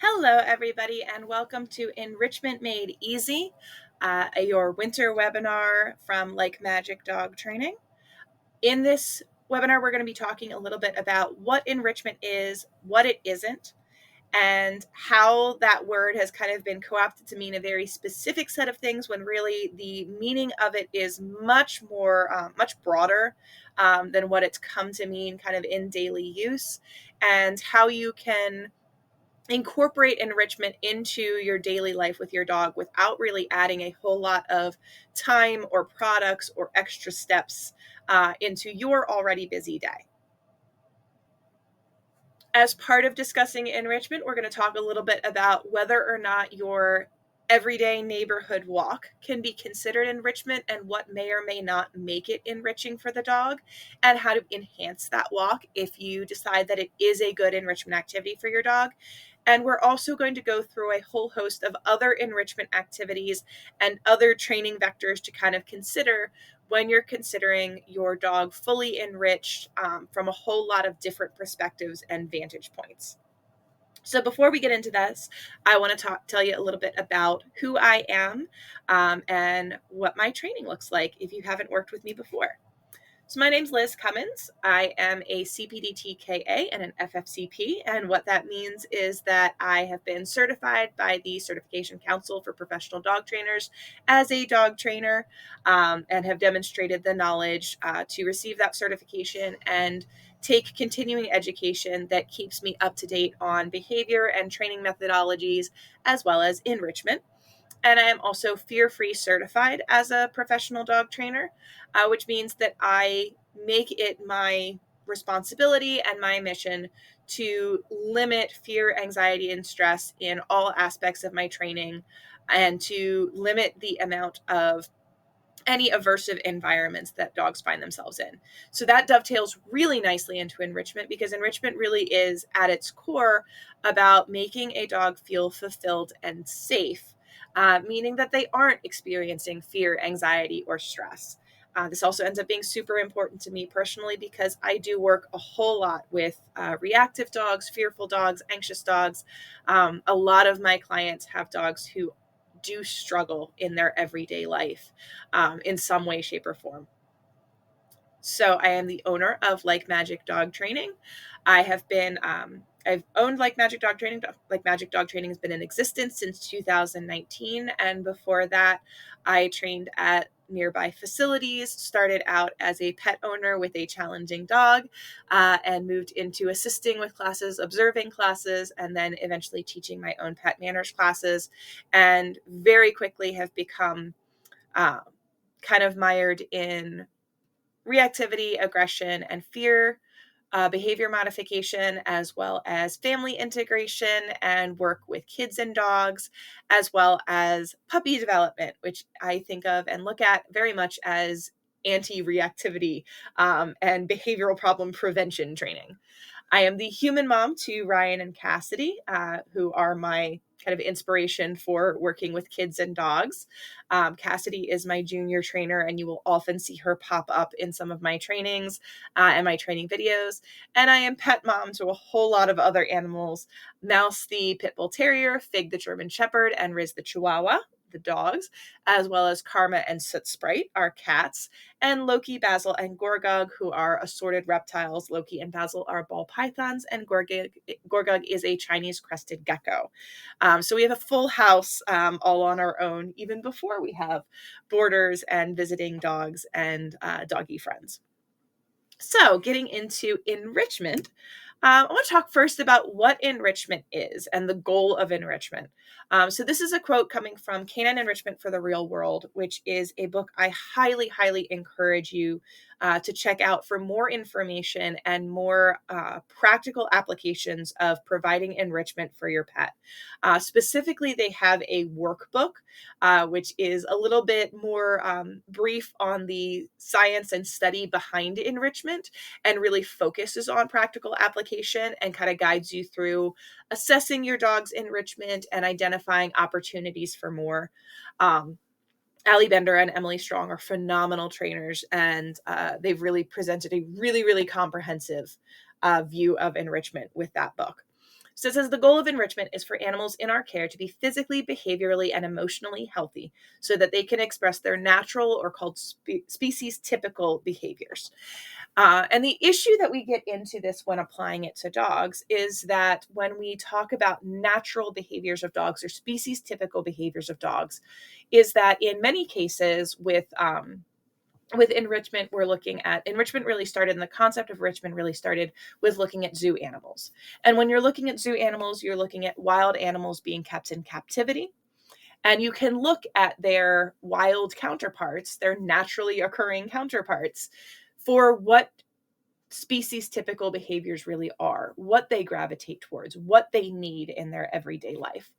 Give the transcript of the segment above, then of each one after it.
Hello, everybody, and welcome to Enrichment Made Easy, your winter webinar from Like Magic Dog Training. In this webinar, we're going to be talking a little bit about what enrichment is, what it isn't, and how that word has kind of been co-opted to mean a very specific set of things when really the meaning of it is much broader than what it's come to mean kind of in daily use, and how you can incorporate enrichment into your daily life with your dog without really adding a whole lot of time or products or extra steps into your already busy day. As part of discussing enrichment, we're going to talk a little bit about whether or not your everyday neighborhood walk can be considered enrichment and what may or may not make it enriching for the dog, and how to enhance that walk if you decide that it is a good enrichment activity for your dog. And we're also going to go through a whole host of other enrichment activities and other training vectors to kind of consider when you're considering your dog fully enriched from a whole lot of different perspectives and vantage points. So before we get into this, I want to tell you a little bit about who I am and what my training looks like if you haven't worked with me before. So my name's Liz Cummins. I am a CPD-TKA and an FFCP, and what that means is that I have been certified by the Certification Council for Professional Dog Trainers as a dog trainer, and have demonstrated the knowledge to receive that certification and take continuing education that keeps me up to date on behavior and training methodologies, as well as enrichment. And I am also fear-free certified as a professional dog trainer, which means that I make it my responsibility and my mission to limit fear, anxiety, and stress in all aspects of my training, and to limit the amount of any aversive environments that dogs find themselves in. So that dovetails really nicely into enrichment, because enrichment really is at its core about making a dog feel fulfilled and safe, meaning that they aren't experiencing fear, anxiety, or stress. This also ends up being super important to me personally because I do work a whole lot with reactive dogs, fearful dogs, anxious dogs. A lot of my clients have dogs who do struggle in their everyday life in some way, shape, or form. So I am the owner of Like Magic Dog Training. I've owned Like Magic Dog Training. Like Magic Dog Training has been in existence since 2019. And before that, I trained at nearby facilities, started out as a pet owner with a challenging dog, and moved into assisting with classes, observing classes, and then eventually teaching my own pet manners classes, and very quickly have become uh, kind of mired in reactivity, aggression, and fear, behavior modification, as well as family integration and work with kids and dogs, as well as puppy development, which I think of and look at very much as anti-reactivity and behavioral problem prevention training. I am the human mom to Ryan and Cassidy, who are my kind of inspiration for working with kids and dogs. Cassidy is my junior trainer, and you will often see her pop up in some of my trainings and my training videos. And I am pet mom to a whole lot of other animals: Mouse the Pit Bull Terrier, Fig the German Shepherd, and Riz the Chihuahua, the dogs, as well as Karma and Soot Sprite, our cats, and Loki, Basil, and Gorgug, who are assorted reptiles. Loki and Basil are ball pythons, and Gorgug is a Chinese crested gecko. So we have a full house all on our own, even before we have boarders and visiting dogs and doggy friends. So getting into enrichment, I want to talk first about what enrichment is and the goal of enrichment. So this is a quote coming from Canine Enrichment for the Real World, which is a book I highly, highly encourage you to check out for more information and more practical applications of providing enrichment for your pet. Specifically, they have a workbook, which is a little bit more brief on the science and study behind enrichment, and really focuses on practical application and kind of guides you through assessing your dog's enrichment and identifying opportunities for more. Allie Bender and Emily Strong are phenomenal trainers, and they've really presented a really, really comprehensive view of enrichment with that book. So it says the goal of enrichment is for animals in our care to be physically, behaviorally, and emotionally healthy so that they can express their natural or called species typical behaviors. And the issue that we get into this when applying it to dogs is that when we talk about natural behaviors of dogs or species typical behaviors of dogs, is that in many cases with enrichment, we're looking at enrichment really started, and the concept of enrichment really started with looking at zoo animals. And when you're looking at zoo animals, you're looking at wild animals being kept in captivity. And you can look at their wild counterparts, their naturally occurring counterparts, for what species typical behaviors really are, what they gravitate towards, what they need in their everyday life.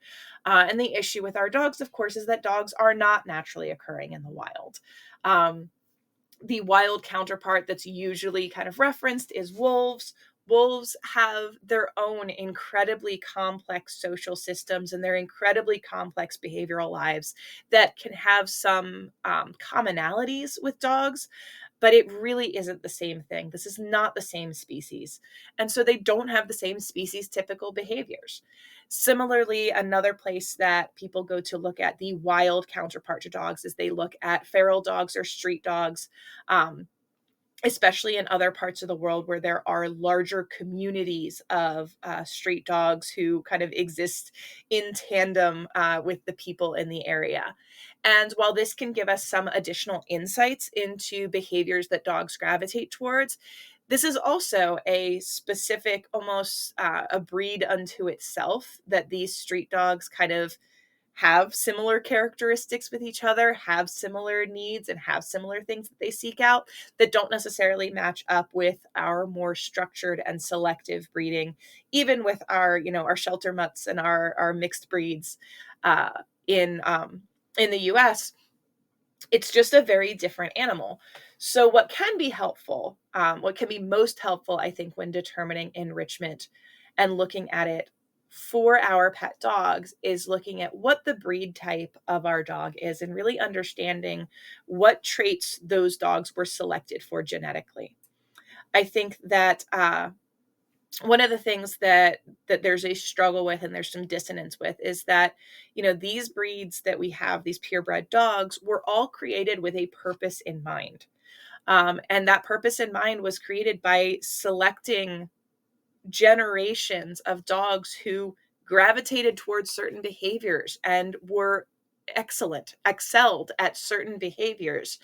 And the issue with our dogs, of course, is that dogs are not naturally occurring in the wild. The wild counterpart that's usually kind of referenced is wolves. Wolves have their own incredibly complex social systems and their incredibly complex behavioral lives that can have some commonalities with dogs, but it really isn't the same thing. This is not the same species. And so they don't have the same species typical behaviors. Similarly, another place that people go to look at the wild counterpart to dogs is they look at feral dogs or street dogs. Um, Especially in other parts of the world where there are larger communities of street dogs who kind of exist in tandem with the people in the area. And while this can give us some additional insights into behaviors that dogs gravitate towards, this is also a specific, almost a breed unto itself that these street dogs kind of have similar characteristics with each other, have similar needs, and have similar things that they seek out that don't necessarily match up with our more structured and selective breeding, even with our, our shelter mutts and our mixed breeds uh, in in the U.S. It's just a very different animal. So, what can be helpful, what can be most helpful, I think, when determining enrichment and looking at it for our pet dogs is looking at what the breed type of our dog is and really understanding what traits those dogs were selected for genetically. I think that one of the things that there's a struggle with and there's some dissonance with is that these breeds that we have, these purebred dogs, were all created with a purpose in mind, and that purpose in mind was created by selecting generations of dogs who gravitated towards certain behaviors and were excelled at certain behaviors,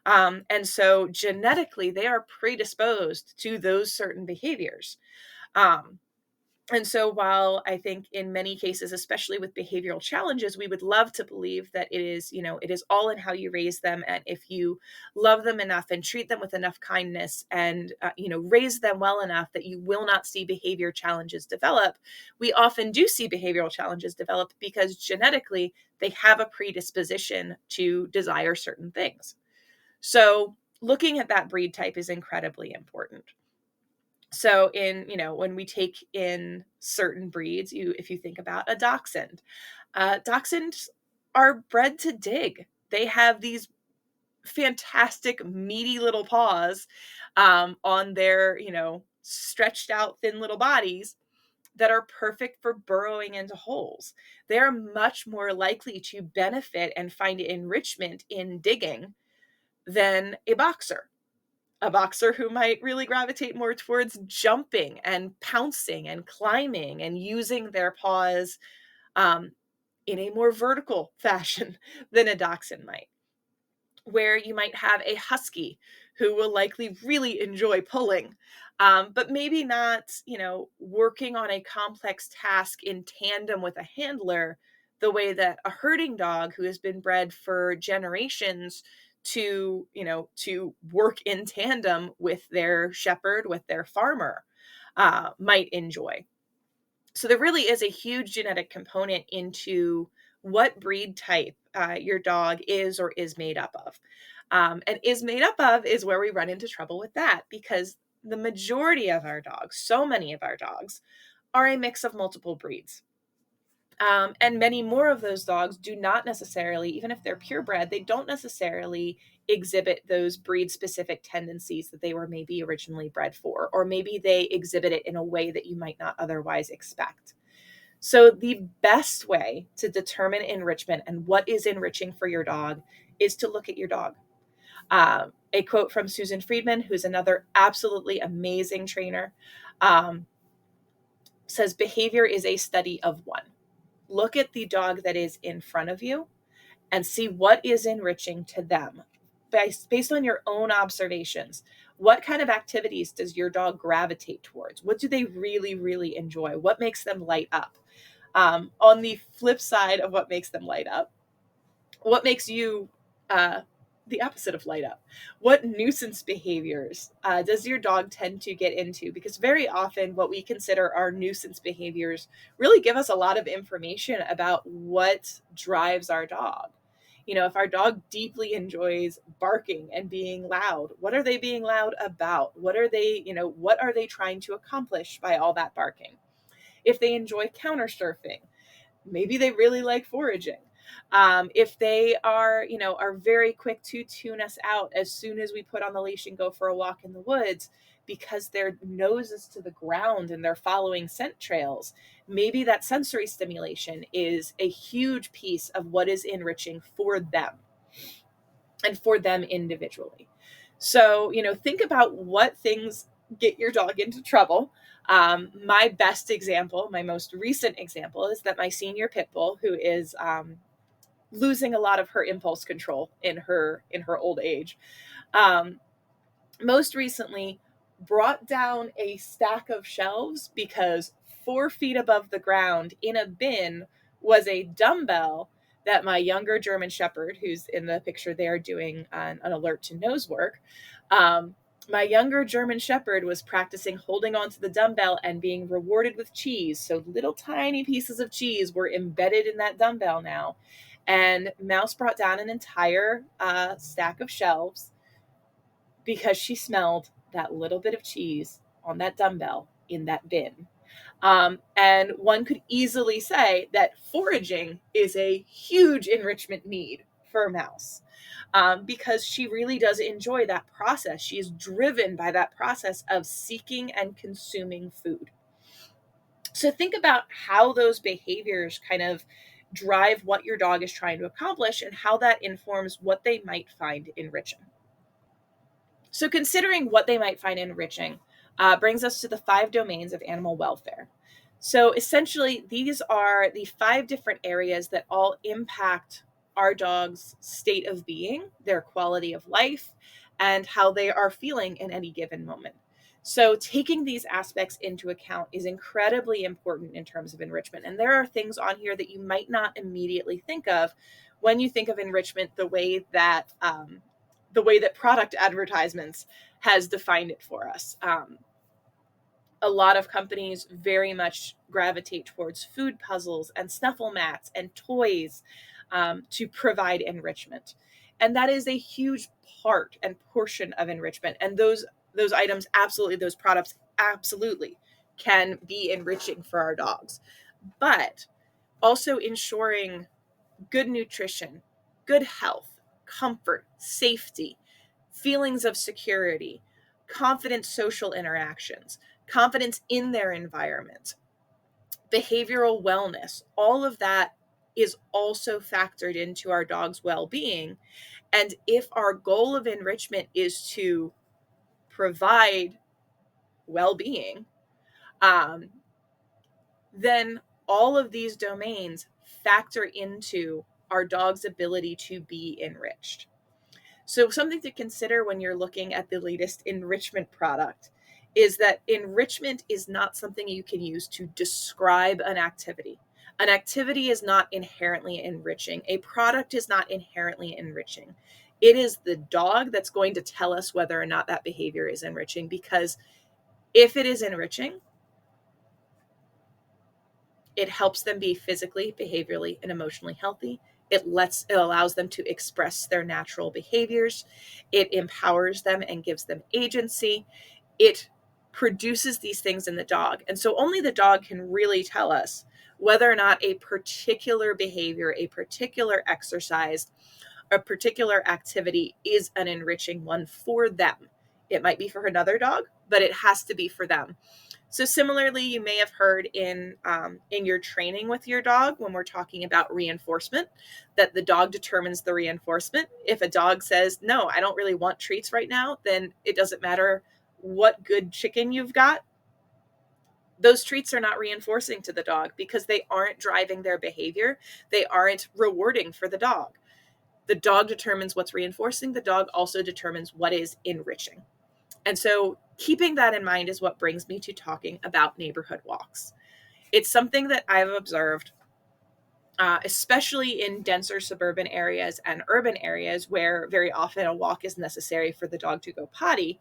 and so genetically they are predisposed to those certain behaviors. um, and so while I think in many cases, especially with behavioral challenges, we would love to believe that it is all in how you raise them. And if you love them enough and treat them with enough kindness and, raise them well enough that you will not see behavior challenges develop, we often do see behavioral challenges develop because genetically they have a predisposition to desire certain things. So looking at that breed type is incredibly important. So when we take in certain breeds, if you think about a dachshund, dachshunds are bred to dig. They have these fantastic meaty little paws on their, stretched out thin little bodies that are perfect for burrowing into holes. They are much more likely to benefit and find enrichment in digging than a boxer who might really gravitate more towards jumping and pouncing and climbing and using their paws um, in a more vertical fashion than a dachshund might. Where you might have a husky who will likely really enjoy pulling, but maybe not, working on a complex task in tandem with a handler the way that a herding dog who has been bred for generations to work in tandem with their shepherd, with their farmer, might enjoy. So there really is a huge genetic component into what breed type your dog is or is made up of. And is made up of is where we run into trouble with that because the majority of our dogs, so many of our dogs, are a mix of multiple breeds. And many more of those dogs do not necessarily, even if they're purebred, they don't necessarily exhibit those breed specific tendencies that they were maybe originally bred for, or maybe they exhibit it in a way that you might not otherwise expect. So the best way to determine enrichment and what is enriching for your dog is to look at your dog. A quote from Susan Friedman, who's another absolutely amazing trainer, um, says behavior is a study of one. Look at the dog that is in front of you and see what is enriching to them based on your own observations. What kind of activities does your dog gravitate towards? What do they really, really enjoy? What makes them light up? On the flip side of what makes them light up, what makes you the opposite of light up? What nuisance behaviors does your dog tend to get into? Because very often what we consider our nuisance behaviors really give us a lot of information about what drives our dog. You know, if our dog deeply enjoys barking and being loud, what are they being loud about? What are they, what are they trying to accomplish by all that barking? If they enjoy counter surfing, maybe they really like foraging. If they are very quick to tune us out as soon as we put on the leash and go for a walk in the woods because their nose is to the ground and they're following scent trails, maybe that sensory stimulation is a huge piece of what is enriching for them and for them individually. So, think about what things get your dog into trouble. My best example, my most recent example, is that my senior pit bull, who is losing a lot of her impulse control in her old age, um, most recently brought down a stack of shelves because 4 feet above the ground in a bin was a dumbbell that my younger German Shepherd, who's in the picture there doing an alert to nose work, my younger German Shepherd was practicing holding onto the dumbbell and being rewarded with cheese. So little tiny pieces of cheese were embedded in that dumbbell now. And Mouse brought down an entire stack of shelves because she smelled that little bit of cheese on that dumbbell in that bin. And one could easily say that foraging is a huge enrichment need for a mouse, because she really does enjoy that process. She is driven by that process of seeking and consuming food. So think about how those behaviors kind of drive what your dog is trying to accomplish and how that informs what they might find enriching. So considering what they might find enriching brings us to the 5 domains of animal welfare. So essentially, these are the 5 different areas that all impact our dog's state of being, their quality of life, and how they are feeling in any given moment. So taking these aspects into account is incredibly important in terms of enrichment. And there are things on here that you might not immediately think of when you think of enrichment the way that product advertisements has defined it for us. A lot of companies very much gravitate towards food puzzles and snuffle mats and toys to provide enrichment. And that is a huge part and portion of enrichment. And those items, absolutely, those products absolutely can be enriching for our dogs. But also ensuring good nutrition, good health, comfort, safety, feelings of security, confident social interactions, confidence in their environment, behavioral wellness, all of that is also factored into our dog's well-being. And if our goal of enrichment is to provide well-being, then all of these domains factor into our dog's ability to be enriched. So something to consider when you're looking at the latest enrichment product is that enrichment is not something you can use to describe an activity. An activity is not inherently enriching. A product is not inherently enriching. It is the dog that's going to tell us whether or not that behavior is enriching, because if it is enriching, it helps them be physically, behaviorally, and emotionally healthy. It allows them to express their natural behaviors. It empowers them and gives them agency. It produces these things in the dog. And so only the dog can really tell us whether or not a particular behavior, a particular exercise, a particular activity is an enriching one for them. It might be for another dog, but it has to be for them. So similarly, you may have heard in your training with your dog, when we're talking about reinforcement, that the dog determines the reinforcement. If a dog says, no, I don't really want treats right now, then it doesn't matter what good chicken you've got. Those treats are not reinforcing to the dog because they aren't driving their behavior. They aren't rewarding for the dog. The dog determines what's reinforcing. The dog also determines what is enriching. And so keeping that in mind is what brings me to talking about neighborhood walks. It's something that I've observed, especially in denser suburban areas and urban areas where very often a walk is necessary for the dog to go potty,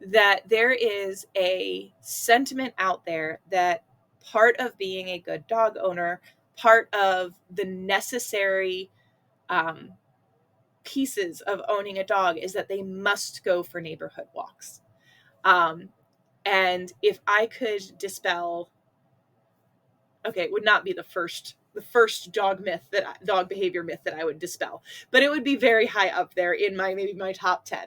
that there is a sentiment out there that part of being a good dog owner, part of the necessary um, pieces of owning a dog is that they must go for neighborhood walks. Um, and if I could dispel, okay, it would not be the first dog behavior myth that I would dispel, but it would be very high up there in maybe my top 10.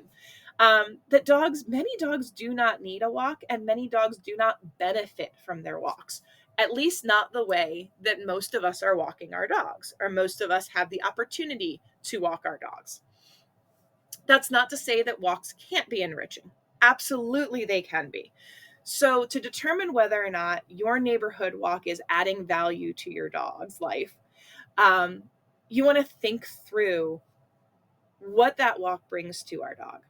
That many dogs do not need a walk, and many dogs do not benefit from their walks, at least not the way that most of us are walking our dogs, or most of us have the opportunity to walk our dogs. That's not to say that walks can't be enriching. Absolutely, they can be. So, to determine whether or not your neighborhood walk is adding value to your dog's life, you want to think through what that walk brings to our dog.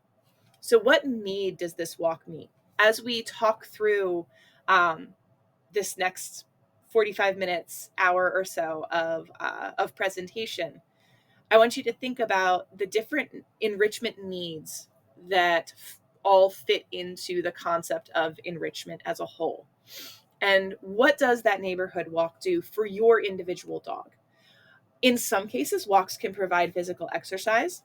So, what need does this walk meet? As we talk through this next 45 minutes, hour or so of presentation, I want you to think about the different enrichment needs that all fit into the concept of enrichment as a whole. And what does that neighborhood walk do for your individual dog? In some cases, walks can provide physical exercise.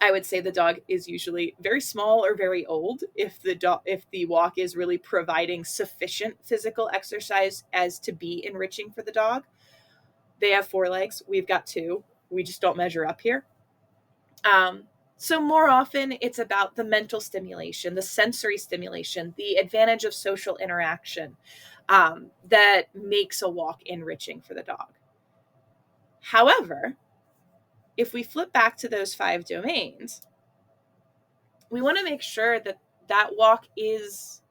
I would say the dog is usually very small or very old if the walk is really providing sufficient physical exercise as to be enriching for the dog. They have 4 legs, we've got 2. We just don't measure up here. So more often it's about the mental stimulation, the sensory stimulation, the advantage of social interaction that makes a walk enriching for the dog. However, if we flip back to those 5 domains, we want to make sure that that walk is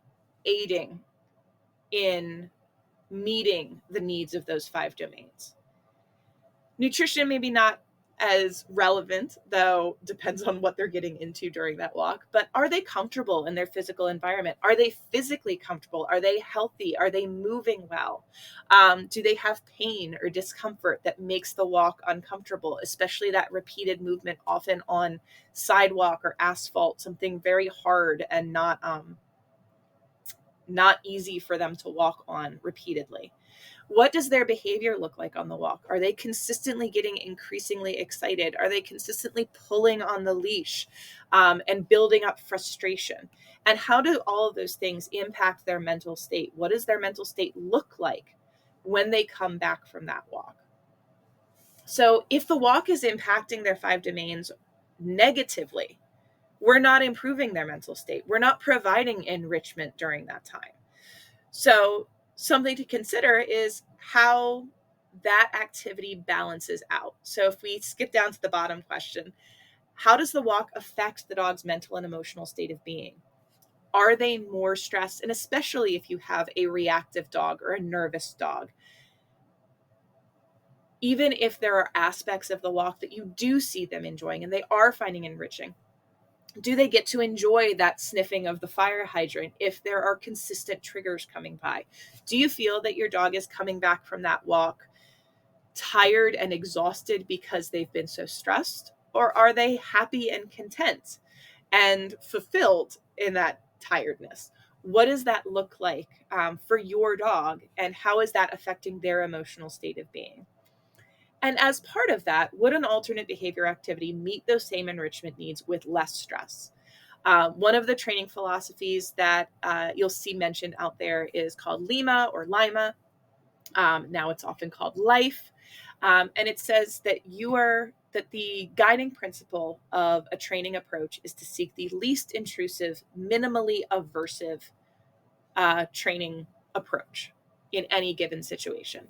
aiding in meeting the needs of those 5 domains. Nutrition maybe not as relevant, though depends on what they're getting into during that walk, but are they comfortable in their physical environment? Are they physically comfortable? Are they healthy? Are they moving well? Do they have pain or discomfort that makes the walk uncomfortable, especially that repeated movement, often on sidewalk or asphalt, something very hard and not easy for them to walk on repeatedly? What does their behavior look like on the walk? Are they consistently getting increasingly excited? Are they consistently pulling on the leash and building up frustration? And how do all of those things impact their mental state? What does their mental state look like when they come back from that walk? So if the walk is impacting their 5 domains negatively, we're not improving their mental state. We're not providing enrichment during that time. So something to consider is how that activity balances out. So if we skip down to the bottom question, how does the walk affect the dog's mental and emotional state of being? Are they more stressed? And especially if you have a reactive dog or a nervous dog, even if there are aspects of the walk that you do see them enjoying and they are finding enriching, do they get to enjoy that sniffing of the fire hydrant if there are consistent triggers coming by? Do you feel that your dog is coming back from that walk tired and exhausted because they've been so stressed? Or are they happy and content and fulfilled in that tiredness? What does that look like for your dog? And how is that affecting their emotional state of being? And as part of that, would an alternate behavior activity meet those same enrichment needs with less stress? One of the training philosophies that you'll see mentioned out there is called Lima or Lima. Now it's often called Life. And it says that the guiding principle of a training approach is to seek the least intrusive, minimally aversive training approach in any given situation.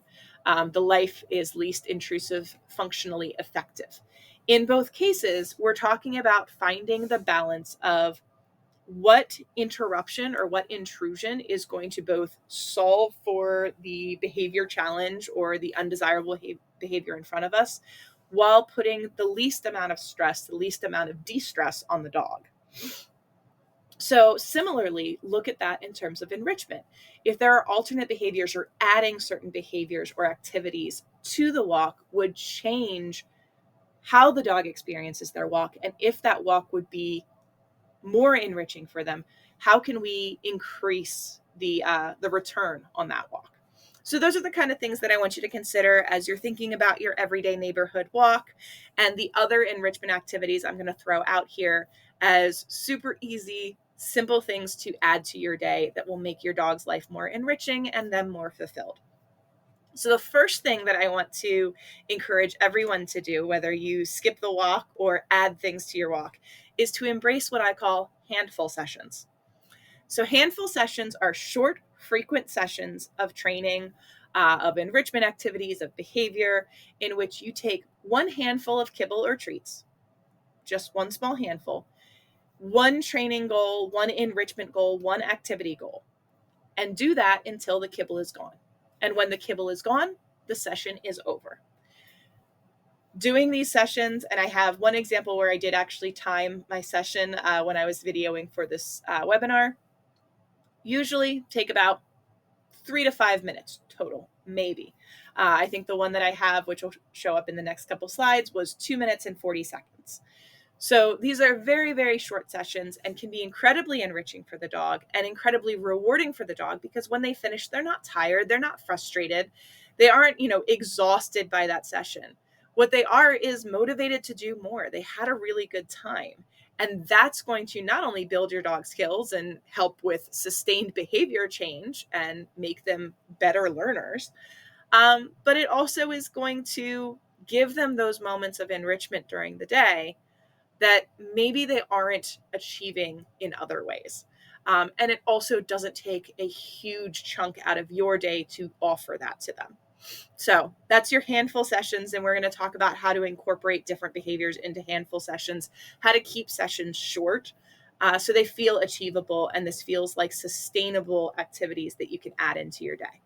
The life is least intrusive, functionally effective. In both cases, we're talking about finding the balance of what interruption or what intrusion is going to both solve for the behavior challenge or the undesirable behavior in front of us, while putting the least amount of stress, the least amount of de-stress on the dog. So similarly, look at that in terms of enrichment. If there are alternate behaviors or adding certain behaviors or activities to the walk would change how the dog experiences their walk, and if that walk would be more enriching for them, how can we increase the return on that walk? So those are the kind of things that I want you to consider as you're thinking about your everyday neighborhood walk. And the other enrichment activities I'm going to throw out here as super easy, simple things to add to your day that will make your dog's life more enriching and them more fulfilled. So the first thing that I want to encourage everyone to do, whether you skip the walk or add things to your walk, is to embrace what I call handful sessions. So handful sessions are short, frequent sessions of training, of enrichment activities, of behavior, in which you take one handful of kibble or treats, just one small handful, one training goal, one enrichment goal, one activity goal, and do that until the kibble is gone. And when the kibble is gone, the session is over. Doing these sessions, and I have one example where I did actually time my session when I was videoing for this webinar, usually take about 3 to 5 minutes total, maybe. I think the one that I have, which will show up in the next couple slides, was 2 minutes and 40 seconds. So these are very, very short sessions and can be incredibly enriching for the dog and incredibly rewarding for the dog, because when they finish, they're not tired, they're not frustrated, they aren't, exhausted by that session. What they are is motivated to do more. They had a really good time. And that's going to not only build your dog's skills and help with sustained behavior change and make them better learners, but it also is going to give them those moments of enrichment during the day that maybe they aren't achieving in other ways. And it also doesn't take a huge chunk out of your day to offer that to them. So that's your handful sessions, and we're going to talk about how to incorporate different behaviors into handful sessions, how to keep sessions short so they feel achievable, and this feels like sustainable activities that you can add into your day.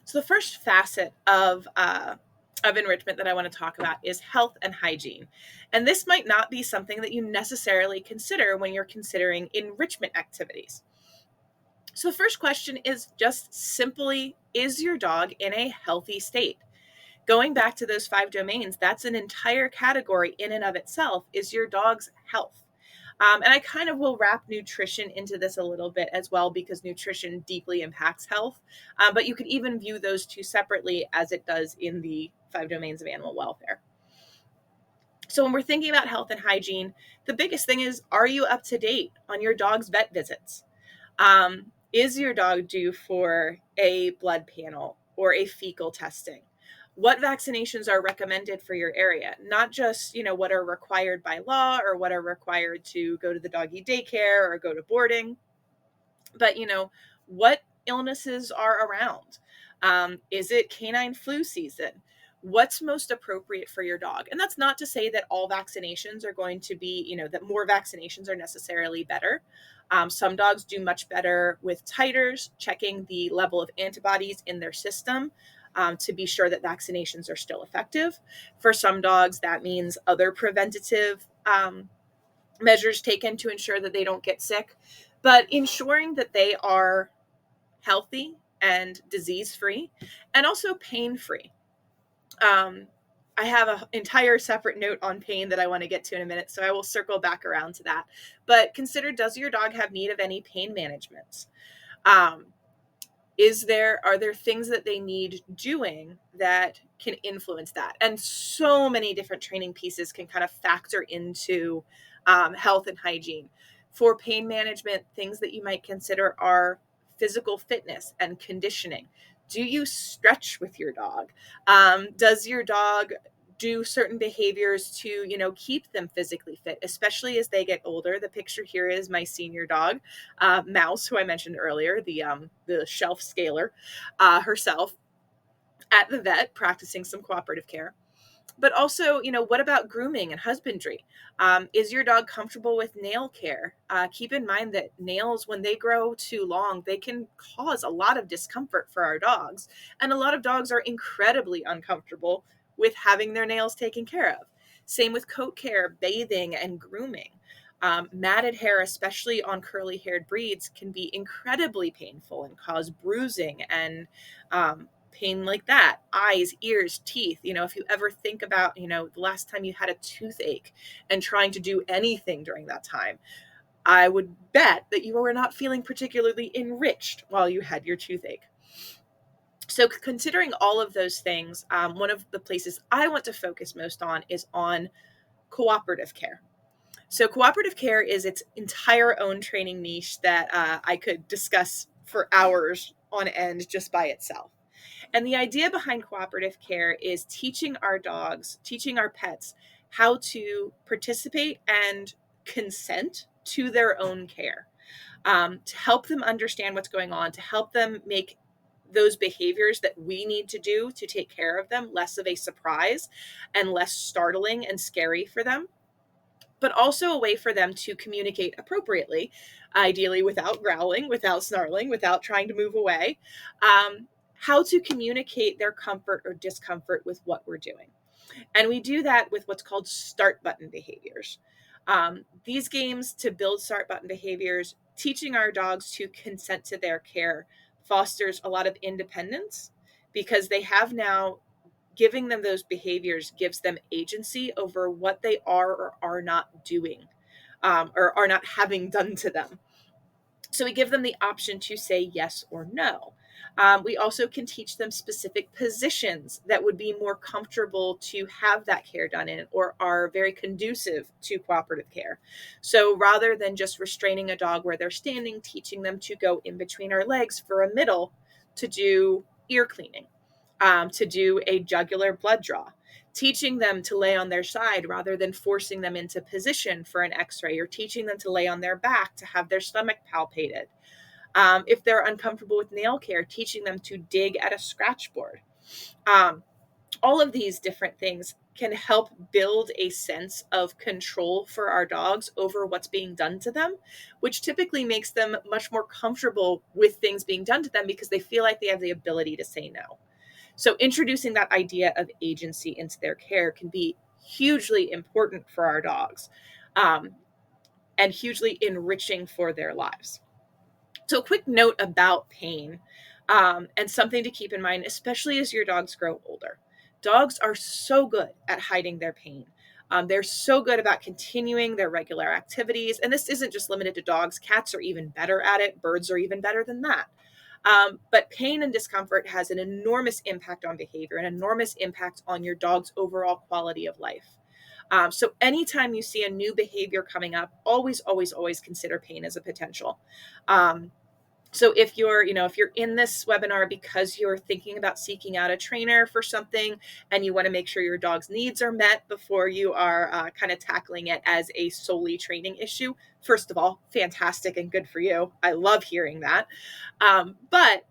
So the first facet of enrichment that I want to talk about is health and hygiene. And this might not be something that you necessarily consider when you're considering enrichment activities. So the first question is just simply, is your dog in a healthy state? Going back to those 5 domains, that's an entire category in and of itself, is your dog's health. And I kind of will wrap nutrition into this a little bit as well, because nutrition deeply impacts health. But you could even view those two separately, as it does in the 5 domains of animal welfare. So when we're thinking about health and hygiene, the biggest thing is, are you up to date on your dog's vet visits? Is your dog due for a blood panel or a fecal testing? What vaccinations are recommended for your area? Not just, what are required by law or what are required to go to the doggy daycare or go to boarding, but, what illnesses are around? Is it canine flu season? What's most appropriate for your dog? And that's not to say that all vaccinations are going to be, that more vaccinations are necessarily better. Some dogs do much better with titers, checking the level of antibodies in their system to be sure that vaccinations are still effective. For some dogs, that means other preventative measures taken to ensure that they don't get sick. But ensuring that they are healthy and disease-free and also pain-free. I have an entire separate note on pain that I want to get to in a minute, so I will circle back around to that. But consider, does your dog have need of any pain management? Are there things that they need doing that can influence that? And so many different training pieces can kind of factor into health and hygiene. For pain management, things that you might consider are physical fitness and conditioning. Do you stretch with your dog? Does your dog do certain behaviors to, keep them physically fit, especially as they get older. The picture here is my senior dog, Mouse, who I mentioned earlier, the shelf scaler, herself at the vet practicing some cooperative care. But also, what about grooming and husbandry? Is your dog comfortable with nail care? Keep in mind that nails, when they grow too long, they can cause a lot of discomfort for our dogs. And a lot of dogs are incredibly uncomfortable with having their nails taken care of. Same with coat care, bathing, and grooming. Matted hair, especially on curly haired breeds, can be incredibly painful and cause bruising and pain like that. Eyes, ears, teeth. If you ever think about, the last time you had a toothache and trying to do anything during that time, I would bet that you were not feeling particularly enriched while you had your toothache. So considering all of those things, one of the places I want to focus most on is on cooperative care. So cooperative care is its entire own training niche that I could discuss for hours on end just by itself. And the idea behind cooperative care is teaching our dogs, teaching our pets how to participate and consent to their own care, to help them understand what's going on, to help them make those behaviors that we need to do to take care of them less of a surprise and less startling and scary for them, but also a way for them to communicate appropriately, ideally without growling, without snarling, without trying to move away, how to communicate their comfort or discomfort with what we're doing. And we do that with what's called start button behaviors. These games to build start button behaviors, teaching our dogs to consent to their care, fosters a lot of independence because they have now, giving them those behaviors gives them agency over what they are or are not doing, or are not having done to them. So we give them the option to say yes or no. We also can teach them specific positions that would be more comfortable to have that care done in or are very conducive to cooperative care. So rather than just restraining a dog where they're standing, teaching them to go in between our legs for a middle to do ear cleaning, to do a jugular blood draw, teaching them to lay on their side rather than forcing them into position for an x-ray, or teaching them to lay on their back to have their stomach palpated. If they're uncomfortable with nail care, teaching them to dig at a scratch board. All of these different things can help build a sense of control for our dogs over what's being done to them, which typically makes them much more comfortable with things being done to them because they feel like they have the ability to say no. So introducing that idea of agency into their care can be hugely important for our dogs, and hugely enriching for their lives. So a quick note about pain, and something to keep in mind, especially as your dogs grow older. Dogs are so good at hiding their pain. They're so good about continuing their regular activities. And this isn't just limited to dogs. Cats are even better at it. Birds are even better than that. But pain and discomfort has an enormous impact on behavior, an enormous impact on your dog's overall quality of life. So anytime you see a new behavior coming up, always, always, always consider pain as a potential. So if you're in this webinar because you're thinking about seeking out a trainer for something and you want to make sure your dog's needs are met before you are kind of tackling it as a solely training issue, first of all, fantastic and good for you. I love hearing that. But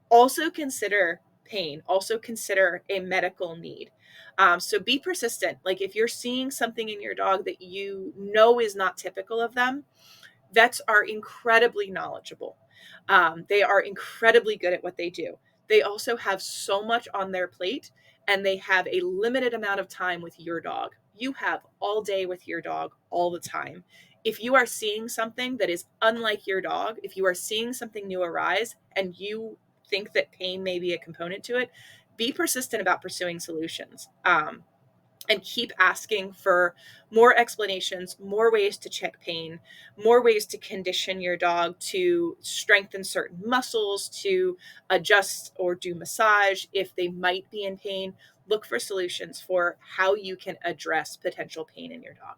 also consider pain, also consider a medical need. So be persistent. Like if you're seeing something in your dog that you know is not typical of them, vets are incredibly knowledgeable. They are incredibly good at what they do. They also have so much on their plate and they have a limited amount of time with your dog. You have all day with your dog all the time. If you are seeing something that is unlike your dog, if you are seeing something new arise and you think that pain may be a component to it, be persistent about pursuing solutions. And keep asking for more explanations, more ways to check pain, more ways to condition your dog to strengthen certain muscles, to adjust or do massage if they might be in pain. Look for solutions for how you can address potential pain in your dog.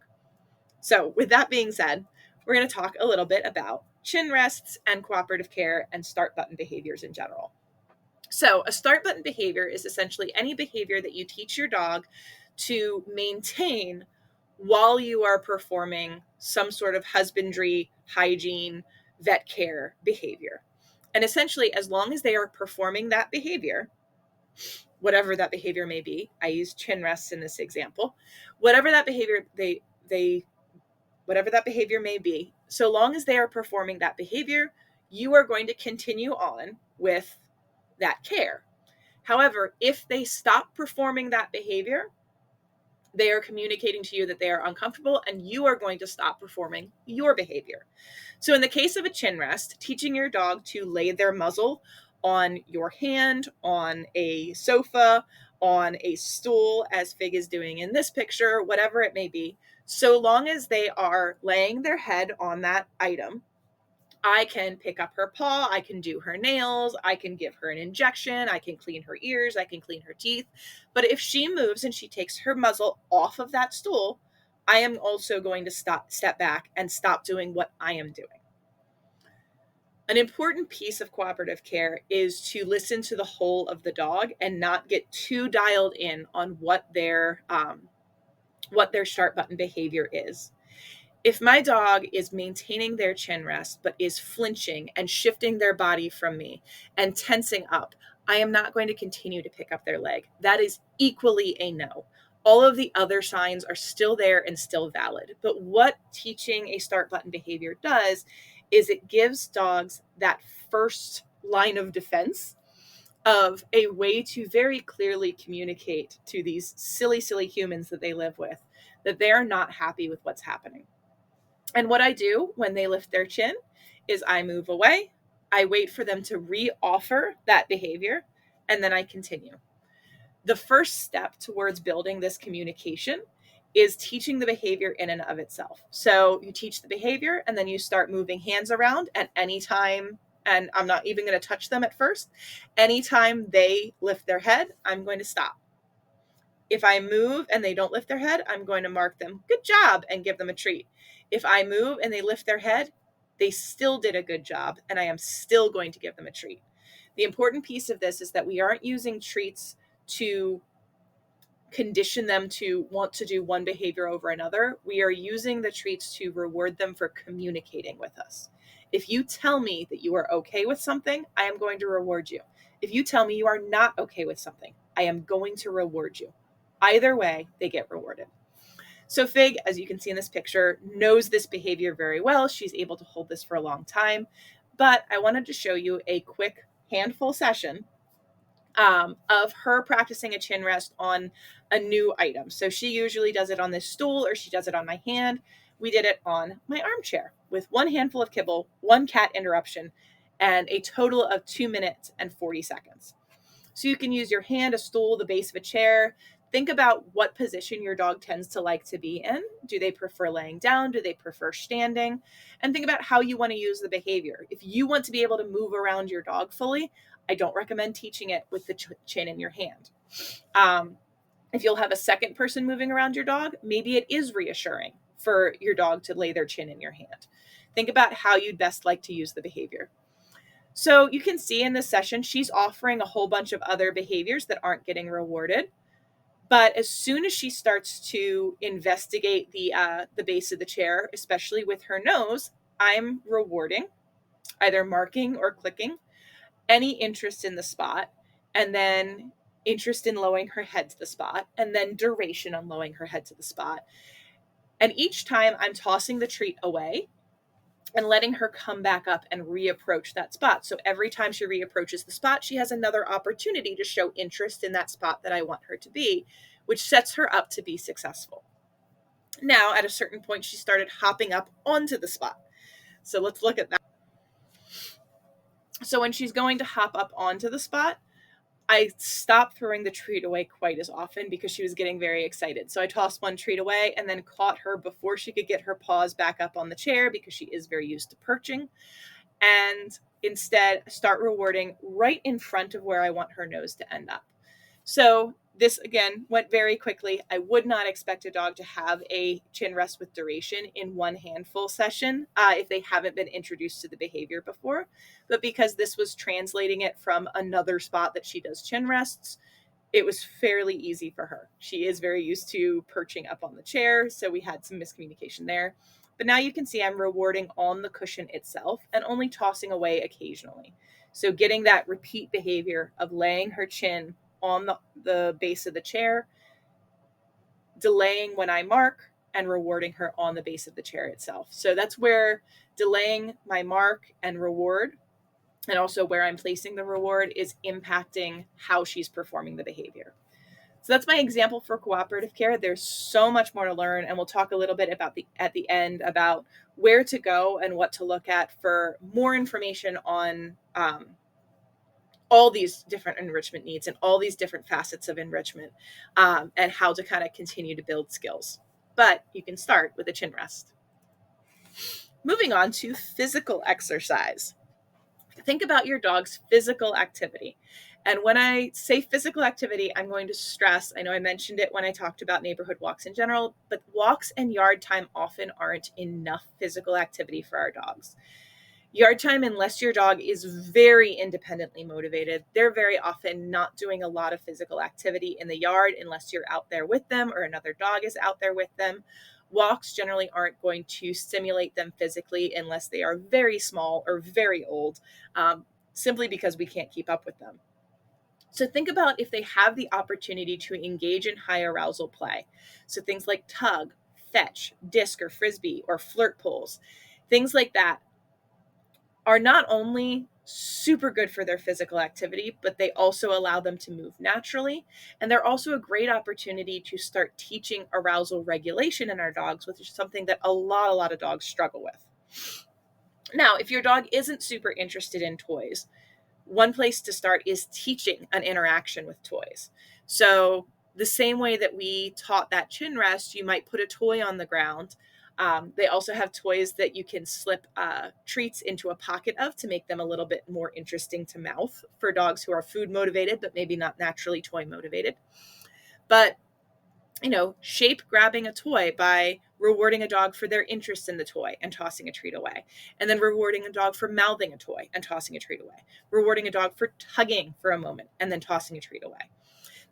So with that being said, we're going to talk a little bit about chin rests and cooperative care and start button behaviors in general. So a start button behavior is essentially any behavior that you teach your dog to maintain while you are performing some sort of husbandry, hygiene, vet care behavior. And essentially, as long as they are performing that behavior, whatever that behavior may be, I use chin rests in this example, whatever that behavior whatever that behavior may be, so long as they are performing that behavior, you are going to continue on with that care. However, if they stop performing that behavior, they are communicating to you that they are uncomfortable, and you are going to stop performing your behavior. So in the case of a chin rest, teaching your dog to lay their muzzle on your hand, on a sofa, on a stool, as Fig is doing in this picture, whatever it may be, so long as they are laying their head on that item, I can pick up her paw, I can do her nails, I can give her an injection, I can clean her ears, I can clean her teeth. But if she moves and she takes her muzzle off of that stool, I am also going to step back and stop doing what I am doing. An important piece of cooperative care is to listen to the whole of the dog and not get too dialed in on what their start button behavior is. If my dog is maintaining their chin rest, but is flinching and shifting their body from me and tensing up, I am not going to continue to pick up their leg. That is equally a no. All of the other signs are still there and still valid. But what teaching a start button behavior does is it gives dogs that first line of defense of a way to very clearly communicate to these silly, silly humans that they live with that they're not happy with what's happening. And what I do when they lift their chin is I move away, I wait for them to re-offer that behavior, and then I continue. The first step towards building this communication is teaching the behavior in and of itself. So you teach the behavior, and then you start moving hands around at any time, and I'm not even going to touch them at first. Anytime they lift their head, I'm going to stop. If I move and they don't lift their head, I'm going to mark them, good job, and give them a treat. If I move and they lift their head, they still did a good job, and I am still going to give them a treat. The important piece of this is that we aren't using treats to condition them to want to do one behavior over another. We are using the treats to reward them for communicating with us. If you tell me that you are okay with something, I am going to reward you. If you tell me you are not okay with something, I am going to reward you. Either way, they get rewarded. So Fig, as you can see in this picture, knows this behavior very well. She's able to hold this for a long time. But I wanted to show you a quick handful session of her practicing a chin rest on a new item. So she usually does it on this stool or she does it on my hand. We did it on my armchair with one handful of kibble, one cat interruption, and a total of 2 minutes and 40 seconds. So you can use your hand, a stool, the base of a chair. Think about what position your dog tends to like to be in. Do they prefer laying down? Do they prefer standing? And think about how you want to use the behavior. If you want to be able to move around your dog fully, I don't recommend teaching it with the chin in your hand. If you'll have a second person moving around your dog, maybe it is reassuring for your dog to lay their chin in your hand. Think about how you'd best like to use the behavior. So you can see in this session, she's offering a whole bunch of other behaviors that aren't getting rewarded. But as soon as she starts to investigate the base of the chair, especially with her nose, I'm rewarding, either marking or clicking, any interest in the spot, and then interest in lowering her head to the spot, and then duration on lowering her head to the spot. And each time I'm tossing the treat away and letting her come back up and reapproach that spot. So every time she reapproaches the spot, she has another opportunity to show interest in that spot that I want her to be, which sets her up to be successful. Now, at a certain point, she started hopping up onto the spot. So let's look at that. So when she's going to hop up onto the spot, I stopped throwing the treat away quite as often because she was getting very excited. So I tossed one treat away and then caught her before she could get her paws back up on the chair because she is very used to perching. And instead start rewarding right in front of where I want her nose to end up. So this, again, went very quickly. I would not expect a dog to have a chin rest with duration in one handful session if they haven't been introduced to the behavior before. But because this was translating it from another spot that she does chin rests, it was fairly easy for her. She is very used to perching up on the chair, so we had some miscommunication there. But now you can see I'm rewarding on the cushion itself and only tossing away occasionally. So getting that repeat behavior of laying her chin on the base of the chair, delaying when I mark, and rewarding her on the base of the chair itself. So that's where delaying my mark and reward, and also where I'm placing the reward, is impacting how she's performing the behavior. So that's my example for cooperative care. There's so much more to learn, and we'll talk a little bit about at the end about where to go and what to look at for more information on all these different enrichment needs and all these different facets of enrichment, and how to kind of continue to build skills. But you can start with a chin rest. Moving on to physical exercise. Think about your dog's physical activity. And when I say physical activity, I'm going to stress, I know I mentioned it when I talked about neighborhood walks in general, but walks and yard time often aren't enough physical activity for our dogs. Yard time, unless your dog is very independently motivated, they're very often not doing a lot of physical activity in the yard unless you're out there with them or another dog is out there with them. Walks generally aren't going to stimulate them physically unless they are very small or very old, simply because we can't keep up with them. So think about if they have the opportunity to engage in high arousal play. So things like tug, fetch, disc or frisbee, or flirt pulls, things like that are not only super good for their physical activity, but they also allow them to move naturally. And they're also a great opportunity to start teaching arousal regulation in our dogs, which is something that a lot of dogs struggle with. Now, if your dog isn't super interested in toys, one place to start is teaching an interaction with toys. So the same way that we taught that chin rest, you might put a toy on the ground. They also have toys that you can slip treats into a pocket of to make them a little bit more interesting to mouth for dogs who are food motivated, but maybe not naturally toy motivated. But shape grabbing a toy by rewarding a dog for their interest in the toy and tossing a treat away. And then rewarding a dog for mouthing a toy and tossing a treat away. Rewarding a dog for tugging for a moment and then tossing a treat away.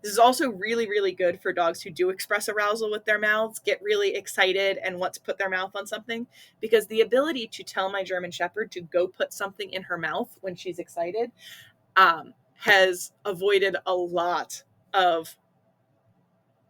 This is also really, really good for dogs who do express arousal with their mouths, get really excited and want to put their mouth on something, because the ability to tell my German Shepherd to go put something in her mouth when she's excited has avoided a lot of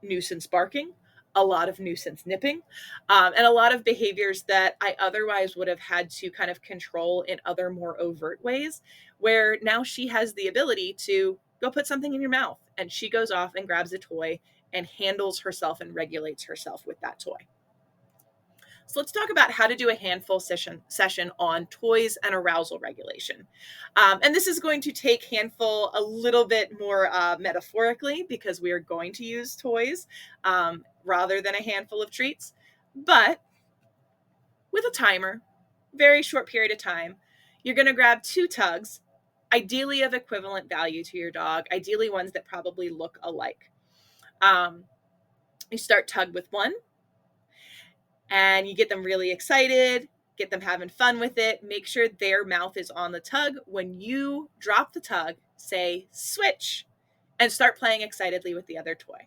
nuisance barking, a lot of nuisance nipping, and a lot of behaviors that I otherwise would have had to kind of control in other more overt ways, where now she has the ability to go put something in your mouth, and she goes off and grabs a toy and handles herself and regulates herself with that toy. So let's talk about how to do a handful session on toys and arousal regulation. And this is going to take handful a little bit more metaphorically, because we are going to use toys rather than a handful of treats. But with a timer, very short period of time, you're going to grab 2 tugs, ideally of equivalent value to your dog, ideally ones that probably look alike. You start tug with 1. And you get them really excited, get them having fun with it. Make sure their mouth is on the tug. When you drop the tug, say switch and start playing excitedly with the other toy.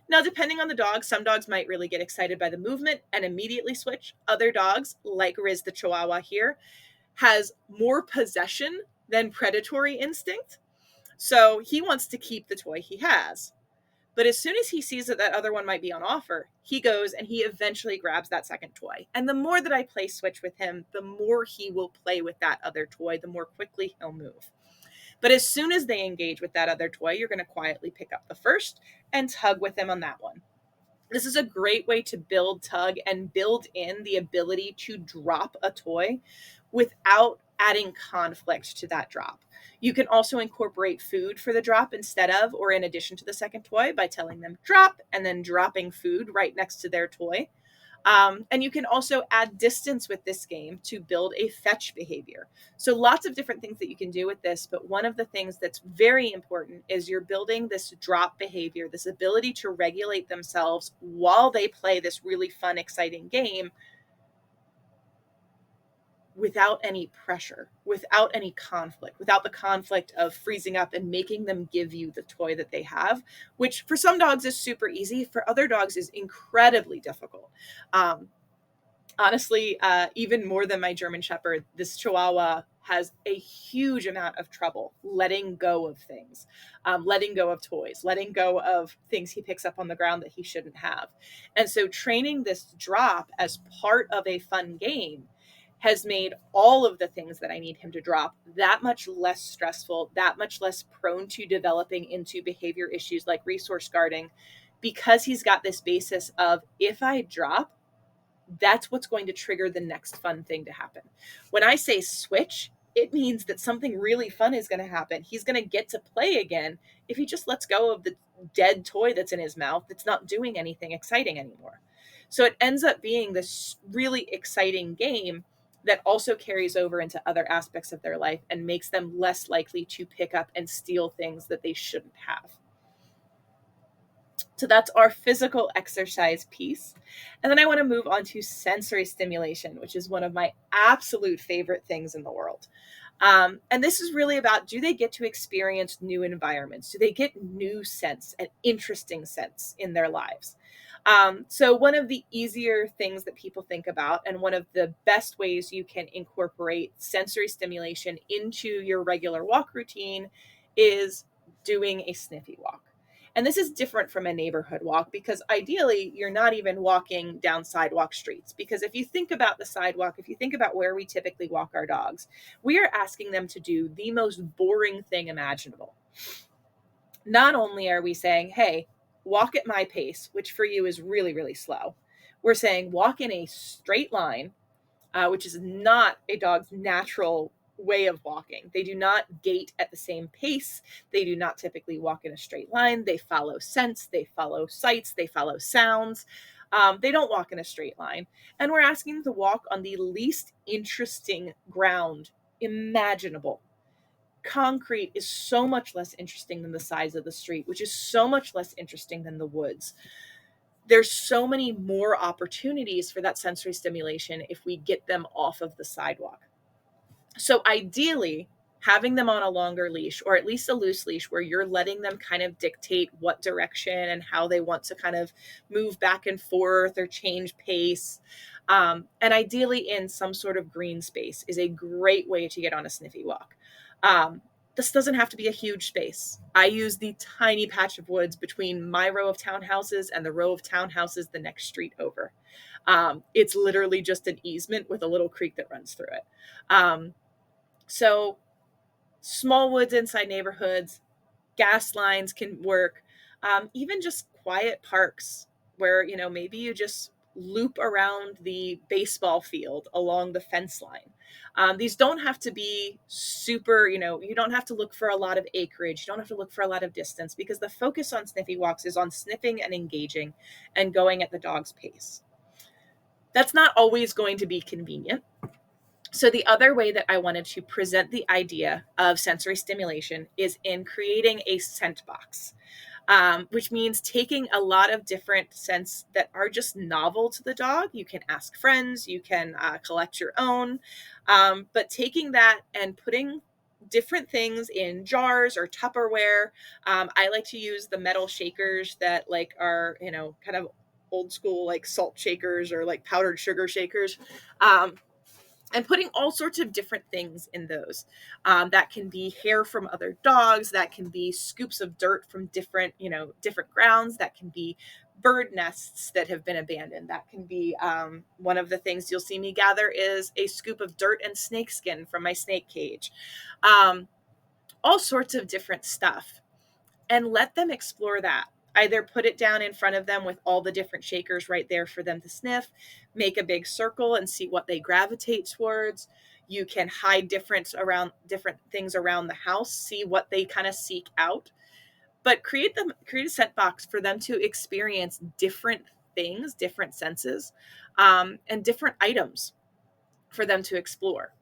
Now, depending on the dog, some dogs might really get excited by the movement and immediately switch. Other dogs, like Riz the Chihuahua here, has more possession than predatory instinct. So he wants to keep the toy he has. But as soon as he sees that other one might be on offer, he goes and he eventually grabs that second toy. And the more that I play switch with him, the more he will play with that other toy, the more quickly he'll move. But as soon as they engage with that other toy, you're going to quietly pick up the first and tug with them on that one. This is a great way to build tug and build in the ability to drop a toy without adding conflict to that drop. You can also incorporate food for the drop instead of, or in addition to the second toy, by telling them drop and then dropping food right next to their toy. And you can also add distance with this game to build a fetch behavior. So lots of different things that you can do with this, but one of the things that's very important is you're building this drop behavior, this ability to regulate themselves while they play this really fun, exciting game, without any pressure, without any conflict, without the conflict of freezing up and making them give you the toy that they have, which for some dogs is super easy, for other dogs is incredibly difficult. Honestly, even more than my German Shepherd, this Chihuahua has a huge amount of trouble letting go of things, letting go of toys, letting go of things he picks up on the ground that he shouldn't have. And so training this drop as part of a fun game has made all of the things that I need him to drop that much less stressful, that much less prone to developing into behavior issues like resource guarding, because he's got this basis of, if I drop, that's what's going to trigger the next fun thing to happen. When I say switch, it means that something really fun is going to happen. He's going to get to play again if he just lets go of the dead toy that's in his mouth that's not doing anything exciting anymore. So it ends up being this really exciting game that also carries over into other aspects of their life and makes them less likely to pick up and steal things that they shouldn't have. So that's our physical exercise piece. And then I want to move on to sensory stimulation, which is one of my absolute favorite things in the world. And this is really about, do they get to experience new environments? Do they get new scents and interesting scents in their lives? So one of the easier things that people think about, and one of the best ways you can incorporate sensory stimulation into your regular walk routine, is doing a sniffy walk. And this is different from a neighborhood walk, because ideally you're not even walking down sidewalk streets. Because if you think about the sidewalk, if you think about where we typically walk our dogs, we are asking them to do the most boring thing imaginable. Not only are we saying, hey, walk at my pace, which for you is really, really slow, we're saying walk in a straight line, which is not a dog's natural way of walking. They do not gait at the same pace. They do not typically walk in a straight line. They follow scents, they follow sights, they follow sounds. They don't walk in a straight line. And we're asking them to walk on the least interesting ground imaginable. Concrete is so much less interesting than the size of the street, which is so much less interesting than the woods. There's so many more opportunities for that sensory stimulation if we get them off of the sidewalk. So ideally, having them on a longer leash, or at least a loose leash, where you're letting them kind of dictate what direction and how they want to kind of move back and forth or change pace. And ideally in some sort of green space is a great way to get on a sniffy walk. This doesn't have to be a huge space. I use the tiny patch of woods between my row of townhouses and the row of townhouses the next street over. It's literally just an easement with a little creek that runs through it. So small woods inside neighborhoods, gas lines can work. Even just quiet parks where, maybe you just loop around the baseball field along the fence line. These don't have to be super, you don't have to look for a lot of acreage. You don't have to look for a lot of distance, because the focus on sniffy walks is on sniffing and engaging and going at the dog's pace. That's not always going to be convenient. So the other way that I wanted to present the idea of sensory stimulation is in creating a scent box. Which means taking a lot of different scents that are just novel to the dog. You can ask friends, you can collect your own, but taking that and putting different things in jars or Tupperware. I like to use the metal shakers that are, kind of old school, like salt shakers or like powdered sugar shakers. And putting all sorts of different things in those. That can be hair from other dogs. That can be scoops of dirt from different grounds. That can be bird nests that have been abandoned. That can be one of the things you'll see me gather is a scoop of dirt and snake skin from my snake cage. All sorts of different stuff. And let them explore that. Either put it down in front of them with all the different shakers right there for them to sniff, make a big circle and see what they gravitate towards. You can hide different things around the house, see what they kind of seek out, but create a scent box for them to experience different things, different senses, and different items for them to explore.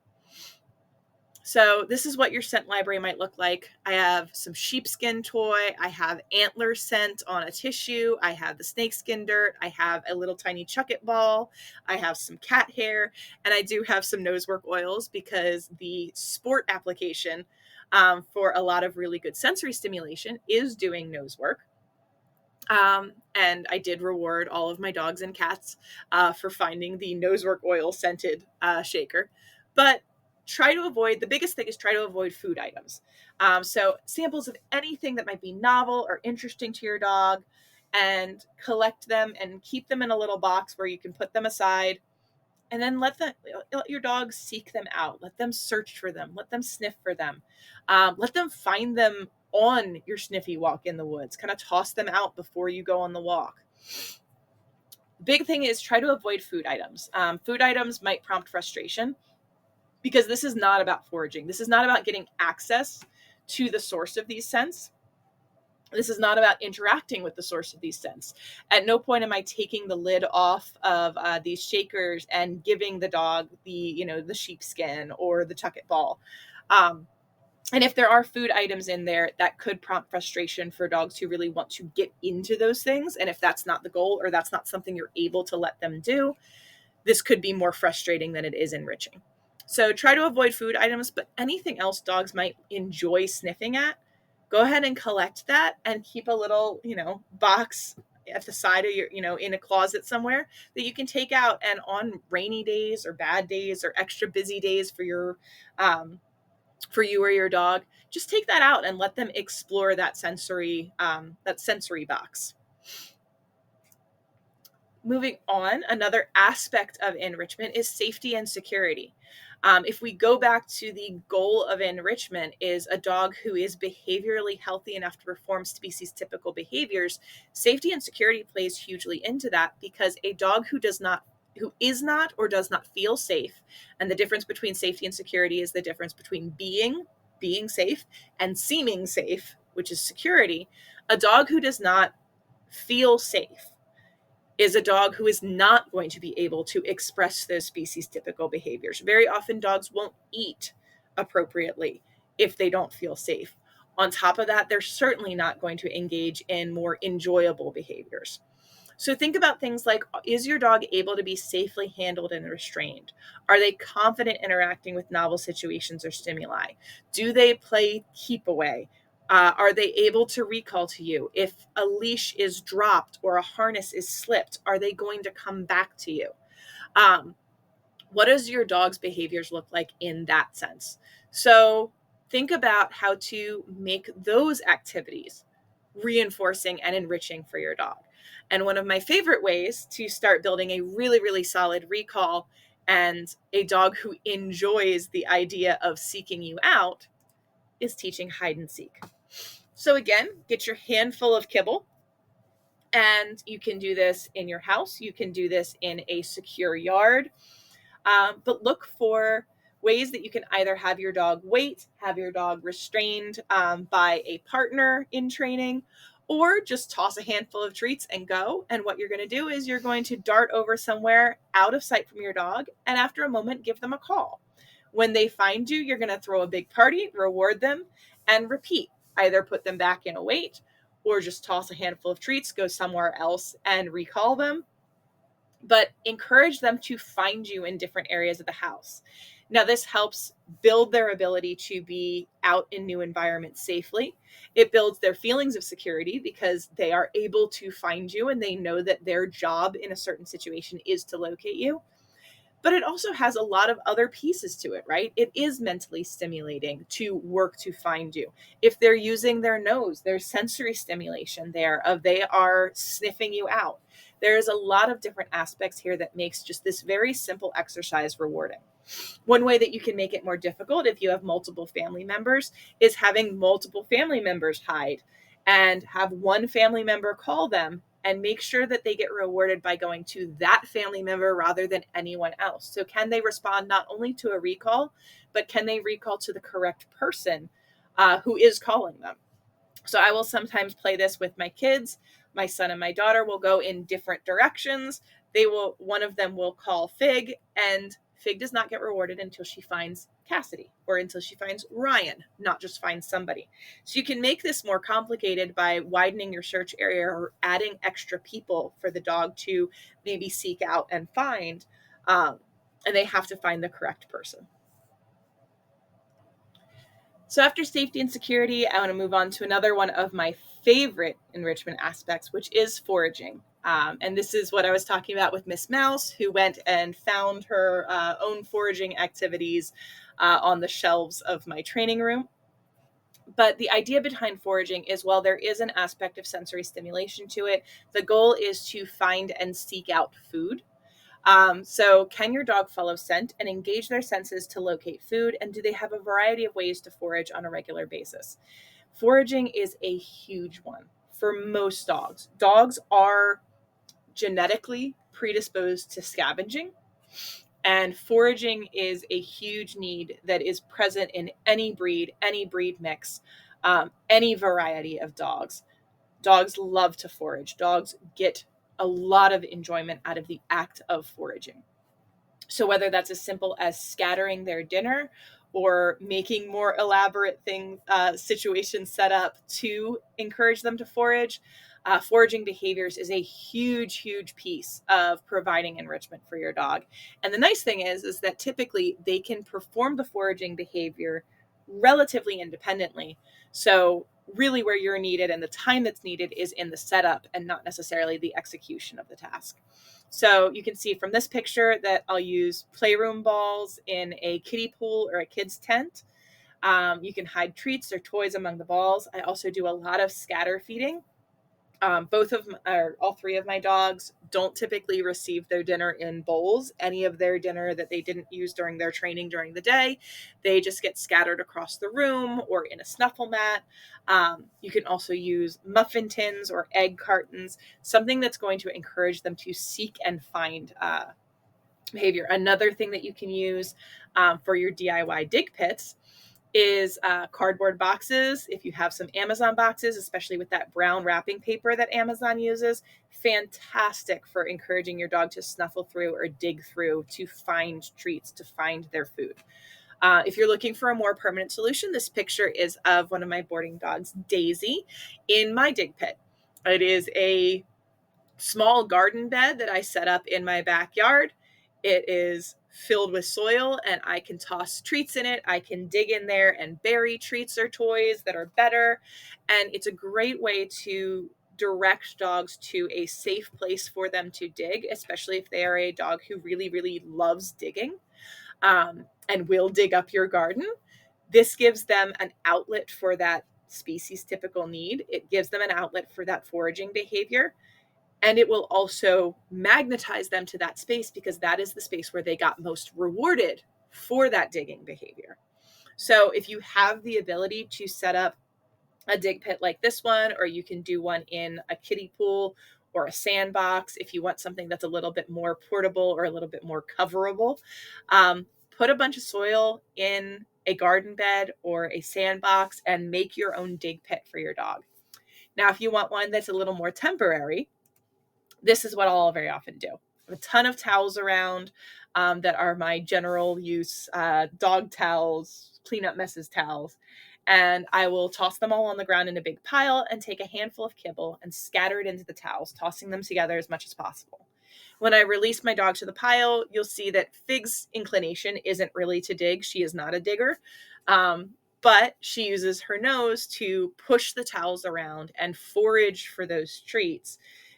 So this is what your scent library might look like. I have some sheepskin toy. I have antler scent on a tissue. I have the snakeskin dirt. I have a little tiny chucket ball. I have some cat hair. And I do have some nosework oils because the sport application for a lot of really good sensory stimulation is doing nose work. And I did reward all of my dogs and cats for finding the nosework oil scented shaker. But the biggest thing is try to avoid food items. So samples of anything that might be novel or interesting to your dog, and collect them and keep them in a little box where you can put them aside, and then let your dogs seek them out. Let them search for them. Let them sniff for them. Let them find them on your sniffy walk in the woods. Kind of toss them out before you go on the walk. Big thing is try to avoid food items. Food items might prompt frustration because this is not about foraging. This is not about getting access to the source of these scents. This is not about interacting with the source of these scents. At no point am I taking the lid off of these shakers and giving the dog the sheepskin or the tucket ball. And if there are food items in there, that could prompt frustration for dogs who really want to get into those things. And if that's not the goal, or that's not something you're able to let them do, this could be more frustrating than it is enriching. So try to avoid food items, but anything else dogs might enjoy sniffing at, go ahead and collect that and keep a little, box at the side of your, in a closet somewhere that you can take out. And on rainy days or bad days or extra busy days for you or your dog, just take that out and let them explore that sensory box. Moving on, another aspect of enrichment is safety and security. If we go back to the goal of enrichment is a dog who is behaviorally healthy enough to perform species typical behaviors, safety and security plays hugely into that, because a dog who is not or does not feel safe, and the difference between safety and security is the difference between being safe and seeming safe, which is security. A dog who does not feel safe is a dog who is not going to be able to express those species typical behaviors. Very often dogs won't eat appropriately if they don't feel safe. On top of that, they're certainly not going to engage in more enjoyable behaviors. So think about things like, is your dog able to be safely handled and restrained? Are they confident interacting with novel situations or stimuli? Do they play keep away? Are they able to recall to you? If a leash is dropped or a harness is slipped, are they going to come back to you? What does your dog's behaviors look like in that sense? So think about how to make those activities reinforcing and enriching for your dog. And one of my favorite ways to start building a really, really solid recall and a dog who enjoys the idea of seeking you out is teaching hide and seek. So again, get your handful of kibble, and you can do this in your house. You can do this in a secure yard, but look for ways that you can either have your dog wait, have your dog restrained by a partner in training, or just toss a handful of treats and go. And what you're going to do is you're going to dart over somewhere out of sight from your dog, and after a moment, give them a call. When they find you, you're going to throw a big party, reward them, and repeat. Either put them back in a wait, or just toss a handful of treats, go somewhere else and recall them. But encourage them to find you in different areas of the house. Now, this helps build their ability to be out in new environments safely. It builds their feelings of security because they are able to find you and they know that their job in a certain situation is to locate you. But it also has a lot of other pieces to it, right? It is mentally stimulating to work to find you. If they're using their nose, there's sensory stimulation there of they are sniffing you out. There's a lot of different aspects here that makes just this very simple exercise rewarding. One way that you can make it more difficult if you have multiple family members is having multiple family members hide, and have one family member call them and make sure that they get rewarded by going to that family member rather than anyone else. So can they respond not only to a recall, but can they recall to the correct person who is calling them? So I will sometimes play this with my kids. My son and my daughter will go in different directions. One of them will call Fig, and Fig does not get rewarded until she finds Cassidy or until she finds Ryan, not just finds somebody. So you can make this more complicated by widening your search area or adding extra people for the dog to maybe seek out and find. And they have to find the correct person. So after safety and security, I want to move on to another one of my favorite enrichment aspects, which is foraging. And this is what I was talking about with Miss Mouse, who went and found her own foraging activities on the shelves of my training room. But the idea behind foraging is, while there is an aspect of sensory stimulation to it, the goal is to find and seek out food. So can your dog follow scent and engage their senses to locate food? And do they have a variety of ways to forage on a regular basis? Foraging is a huge one for most dogs. Dogs are genetically predisposed to scavenging, and foraging is a huge need that is present in any breed mix, any variety of dogs. Dogs love to forage. Dogs get a lot of enjoyment out of the act of foraging. So whether that's as simple as scattering their dinner or making more elaborate situations set up to encourage them to forage, foraging behaviors is a huge piece of providing enrichment for your dog. And the nice thing is that typically they can perform the foraging behavior relatively independently. So really where you're needed and the time that's needed is in the setup and not necessarily the execution of the task. So you can see from this picture that I'll use playroom balls in a kiddie pool or a kid's tent. You can hide treats or toys among the balls. I also do a lot of scatter feeding. All three of my dogs don't typically receive their dinner in bowls. Any of their dinner that they didn't use during their training during the day, they just get scattered across the room or in a snuffle mat. You can also use muffin tins or egg cartons, something that's going to encourage them to seek and find behavior. Another thing that you can use for your DIY dig pits is cardboard boxes. If you have some Amazon boxes, especially with that brown wrapping paper that Amazon uses, fantastic for encouraging your dog to snuffle through or dig through to find treats, to find their food. If you're looking for a more permanent solution, this picture is of one of my boarding dogs, Daisy, in my dig pit. It is a small garden bed that I set up in my backyard. It is filled with soil and I can toss treats in it. I can dig in there and bury treats or toys that are better. And it's a great way to direct dogs to a safe place for them to dig, especially if they are a dog who really loves digging and will dig up your garden. This gives them an outlet for that species typical need. It gives them an outlet for that foraging behavior. And it will also magnetize them to that space because that is the space where they got most rewarded for that digging behavior. So if you have the ability to set up a dig pit like this one, or you can do one in a kiddie pool or a sandbox, if you want something that's a little bit more portable or a little bit more coverable, put a bunch of soil in a garden bed or a sandbox and make your own dig pit for your dog. Now, if you want one that's a little more temporary, this is what I'll very often do. A ton of towels around that are my general use dog towels, clean up messes towels. And I will toss them all on the ground in a big pile and take a handful of kibble and scatter it into the towels, tossing them together as much as possible. When I release my dog to the pile, you'll see that Fig's inclination isn't really to dig. She is not a digger. But she uses her nose to push the towels around and forage for those treats,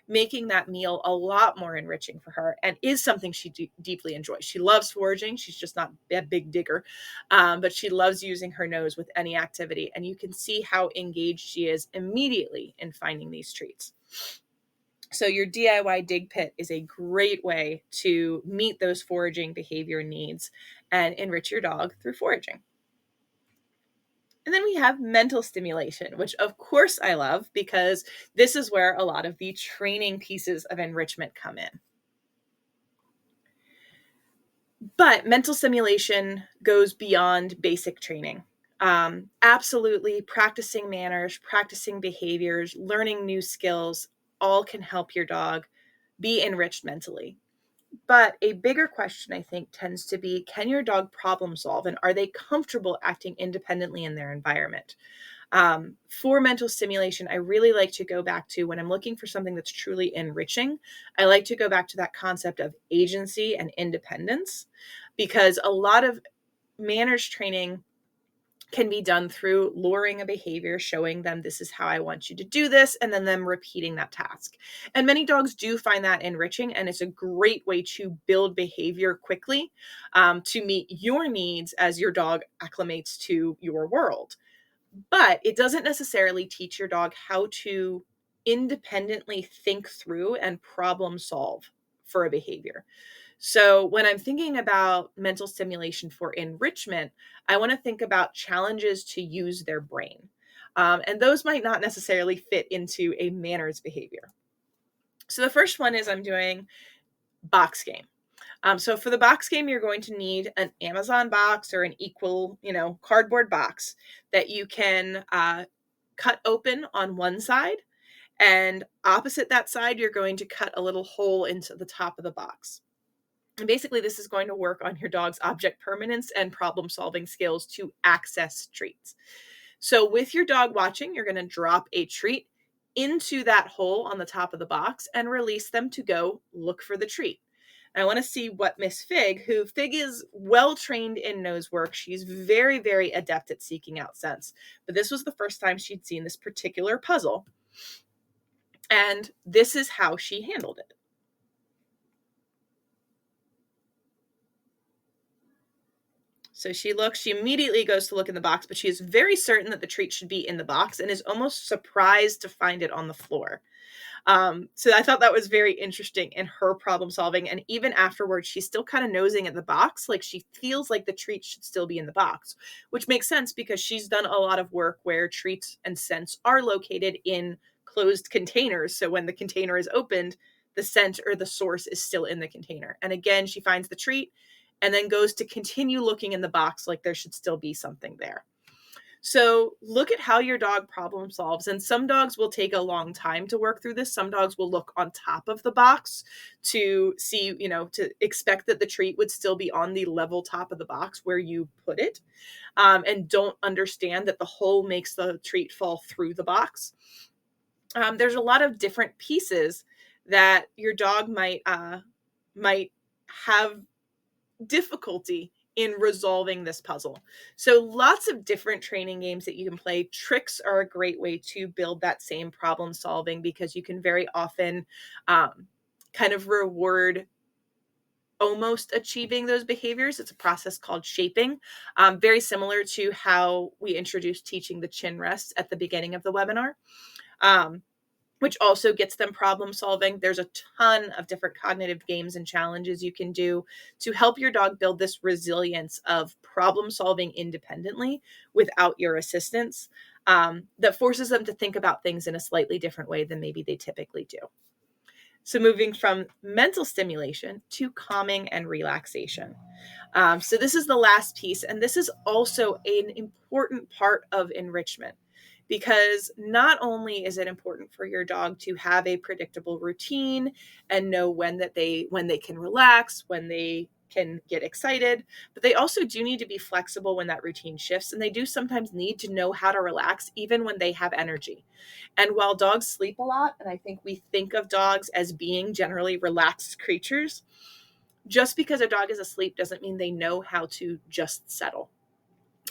making that meal a lot more enriching for her and is something she deeply enjoys. She loves foraging. She's just not a big digger, but she loves using her nose with any activity. And you can see how engaged she is immediately in finding these treats. So your DIY dig pit is a great way to meet those foraging behavior needs and enrich your dog through foraging. And then we have mental stimulation, which of course I love because this is where a lot of the training pieces of enrichment come in. But mental stimulation goes beyond basic training. Absolutely, practicing manners, practicing behaviors, learning new skills, all can help your dog be enriched mentally. But a bigger question, I think, tends to be, can your dog problem solve, and are they comfortable acting independently in their environment? For mental stimulation, I really like to go back to, when I'm looking for something that's truly enriching, I like to go back to that concept of agency and independence, because a lot of manners training can be done through luring a behavior, showing them this is how I want you to do this, and then them repeating that task. And many dogs do find that enriching, and it's a great way to build behavior quickly, to meet your needs as your dog acclimates to your world. But it doesn't necessarily teach your dog how to independently think through and problem solve for a behavior. So when I'm thinking about mental stimulation for enrichment, I want to think about challenges to use their brain. And those might not necessarily fit into a manners behavior. So the first one is I'm doing box game. So for the box game, you're going to need an Amazon box or an equal, cardboard box that you can cut open on one side. And opposite that side, you're going to cut a little hole into the top of the box. And basically, this is going to work on your dog's object permanence and problem solving skills to access treats. So, with your dog watching, you're going to drop a treat into that hole on the top of the box and release them to go look for the treat. I want to see what Miss Fig is well trained in nose work. She's very, very adept at seeking out scents. But this was the first time she'd seen this particular puzzle. And this is how she handled it. So she immediately goes to look in the box, but she is very certain that the treat should be in the box and is almost surprised to find it on the floor. So I thought that was very interesting in her problem solving. And even afterwards, she's still kind of nosing at the box. Like she feels like the treat should still be in the box, which makes sense because she's done a lot of work where treats and scents are located in closed containers. So when the container is opened, the scent or the source is still in the container. And again, she finds the treat and then goes to continue looking in the box like there should still be something there. So look at how your dog problem solves. And some dogs will take a long time to work through this. Some dogs will look on top of the box to see, to expect that the treat would still be on the level top of the box where you put it, and don't understand that the hole makes the treat fall through the box. There's a lot of different pieces that your dog might have difficulty in resolving this puzzle. So lots of different training games that you can play. Tricks are a great way to build that same problem solving because you can very often kind of reward almost achieving those behaviors. It's a process called shaping, very similar to how we introduced teaching the chin rest at the beginning of the webinar. Which also gets them problem solving. There's a ton of different cognitive games and challenges you can do to help your dog build this resilience of problem solving independently without your assistance, that forces them to think about things in a slightly different way than maybe they typically do. So moving from mental stimulation to calming and relaxation. So this is the last piece, and this is also an important part of enrichment. Because not only is it important for your dog to have a predictable routine and know when they can relax, when they can get excited, but they also do need to be flexible when that routine shifts. And they do sometimes need to know how to relax even when they have energy. And while dogs sleep a lot, and I think we think of dogs as being generally relaxed creatures, just because a dog is asleep doesn't mean they know how to just settle.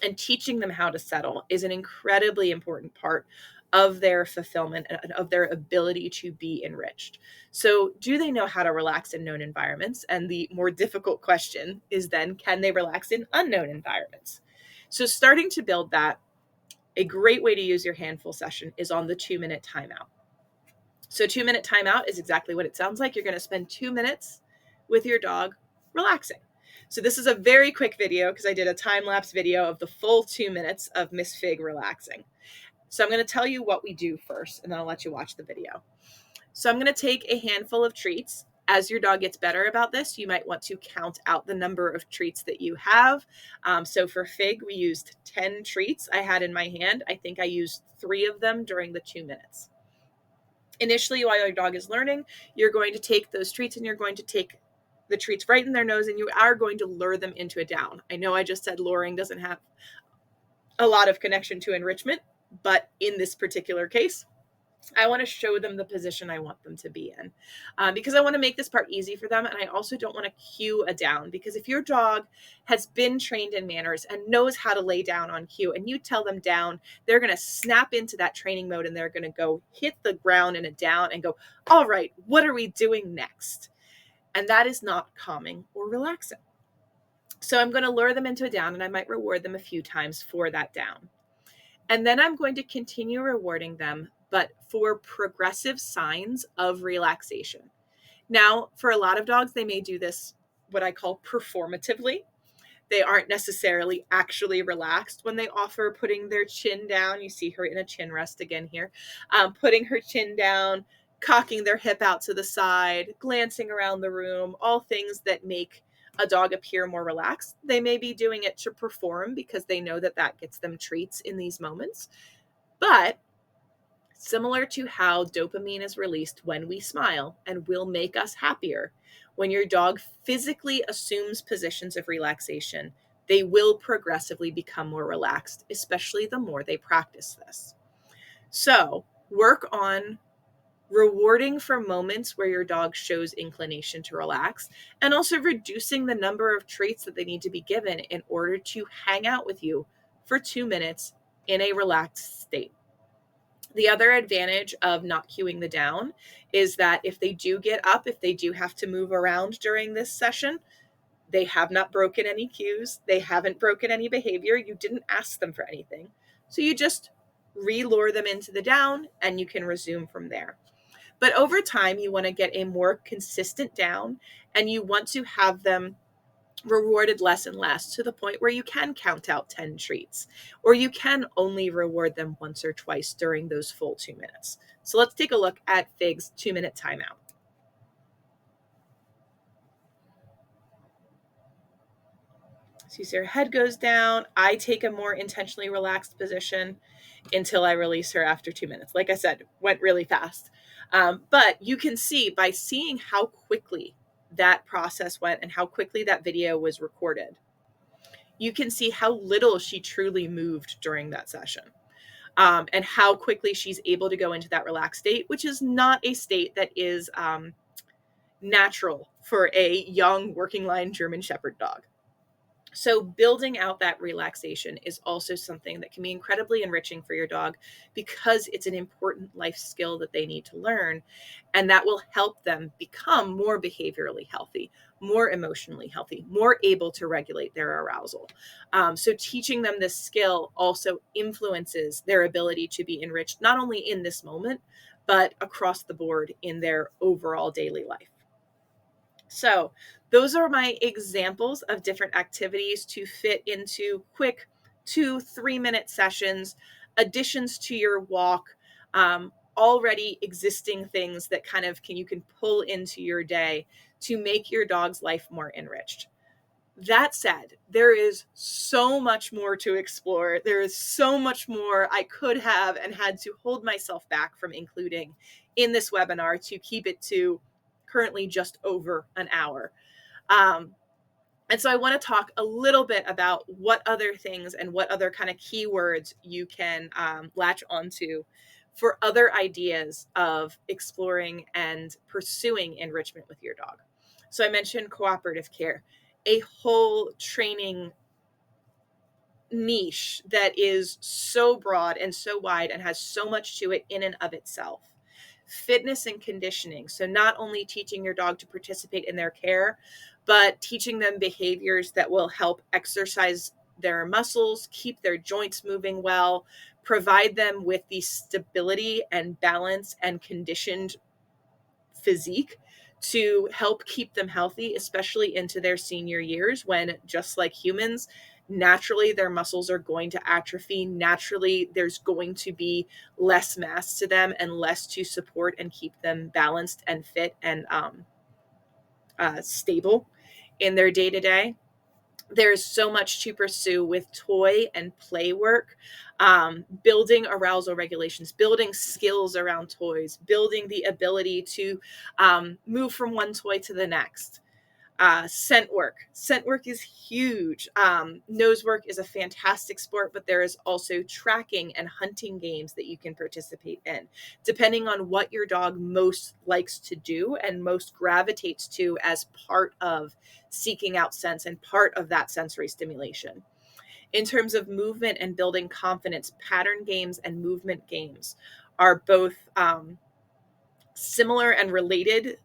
And teaching them how to settle is an incredibly important part of their fulfillment and of their ability to be enriched. So, do they know how to relax in known environments? And the more difficult question is then, can they relax in unknown environments? So, starting to build that, a great way to use your handful session is on the 2-minute timeout. So, 2-minute timeout is exactly what it sounds like. You're going to spend 2 minutes with your dog relaxing. So this is a very quick video because I did a time-lapse video of the full 2 minutes of Miss Fig relaxing. So I'm going to tell you what we do first, and then I'll let you watch the video. So I'm going to take a handful of treats. As your dog gets better about this, you might want to count out the number of treats that you have. So for Fig, we used 10 treats I had in my hand. I think I used 3 of them during the 2 minutes. Initially, while your dog is learning, you're going to take those treats and you're going to take the treats right in their nose, and you are going to lure them into a down. I know I just said luring doesn't have a lot of connection to enrichment, but in this particular case, I want to show them the position I want them to be in, because I want to make this part easy for them. And I also don't want to cue a down, because if your dog has been trained in manners and knows how to lay down on cue and you tell them down, they're going to snap into that training mode and they're going to go hit the ground in a down and go, all right, what are we doing next? And that is not calming or relaxing. So I'm going to lure them into a down, and I might reward them a few times for that down. And then I'm going to continue rewarding them, but for progressive signs of relaxation. Now, for a lot of dogs, they may do this, what I call performatively. They aren't necessarily actually relaxed when they offer putting their chin down. You see her in a chin rest again here, putting her chin down, cocking their hip out to the side, glancing around the room, all things that make a dog appear more relaxed. They may be doing it to perform because they know that that gets them treats in these moments. But similar to how dopamine is released when we smile and will make us happier, when your dog physically assumes positions of relaxation, they will progressively become more relaxed, especially the more they practice this. So work on rewarding for moments where your dog shows inclination to relax, and also reducing the number of treats that they need to be given in order to hang out with you for 2 minutes in a relaxed state. The other advantage of not cueing the down is that if they do get up, if they do have to move around during this session, they have not broken any cues. They haven't broken any behavior. You didn't ask them for anything. So you just re-lure them into the down and you can resume from there. But over time, you want to get a more consistent down, and you want to have them rewarded less and less, to the point where you can count out 10 treats, or you can only reward them once or twice during those full 2 minutes. So let's take a look at Fig's 2-minute timeout. So you see her head goes down. I take a more intentionally relaxed position until I release her after 2 minutes. Like I said, went really fast. But you can see, by seeing how quickly that process went and how quickly that video was recorded, you can see how little she truly moved during that session, and how quickly she's able to go into that relaxed state, which is not a state that is natural for a young working line German Shepherd dog. So building out that relaxation is also something that can be incredibly enriching for your dog, because it's an important life skill that they need to learn, and that will help them become more behaviorally healthy, more emotionally healthy, more able to regulate their arousal. So teaching them this skill also influences their ability to be enriched, not only in this moment, but across the board in their overall daily life. So those are my examples of different activities to fit into quick 2-3 minute sessions, additions to your walk, already existing things that kind of you can pull into your day to make your dog's life more enriched. That said, there is so much more to explore. There is so much more I could have and had to hold myself back from including in this webinar to keep it to currently just over an hour. And so I want to talk a little bit about what other things and what other kind of keywords you can latch onto for other ideas of exploring and pursuing enrichment with your dog. So I mentioned cooperative care, a whole training niche that is so broad and so wide and has so much to it in and of itself. Fitness and conditioning. So not only teaching your dog to participate in their care, but teaching them behaviors that will help exercise their muscles, keep their joints moving well, provide them with the stability and balance and conditioned physique to help keep them healthy, especially into their senior years, when, just like humans, naturally their muscles are going to atrophy. Naturally, there's going to be less mass to them and less to support and keep them balanced and fit and stable in their day-to-day. There's so much to pursue with toy and play work, building arousal regulations, building skills around toys, building the ability to move from one toy to the next. Scent work. Scent work is huge. Nose work is a fantastic sport, but there is also tracking and hunting games that you can participate in, depending on what your dog most likes to do and most gravitates to as part of seeking out scents and part of that sensory stimulation. In terms of movement and building confidence, pattern games and movement games are both similar and related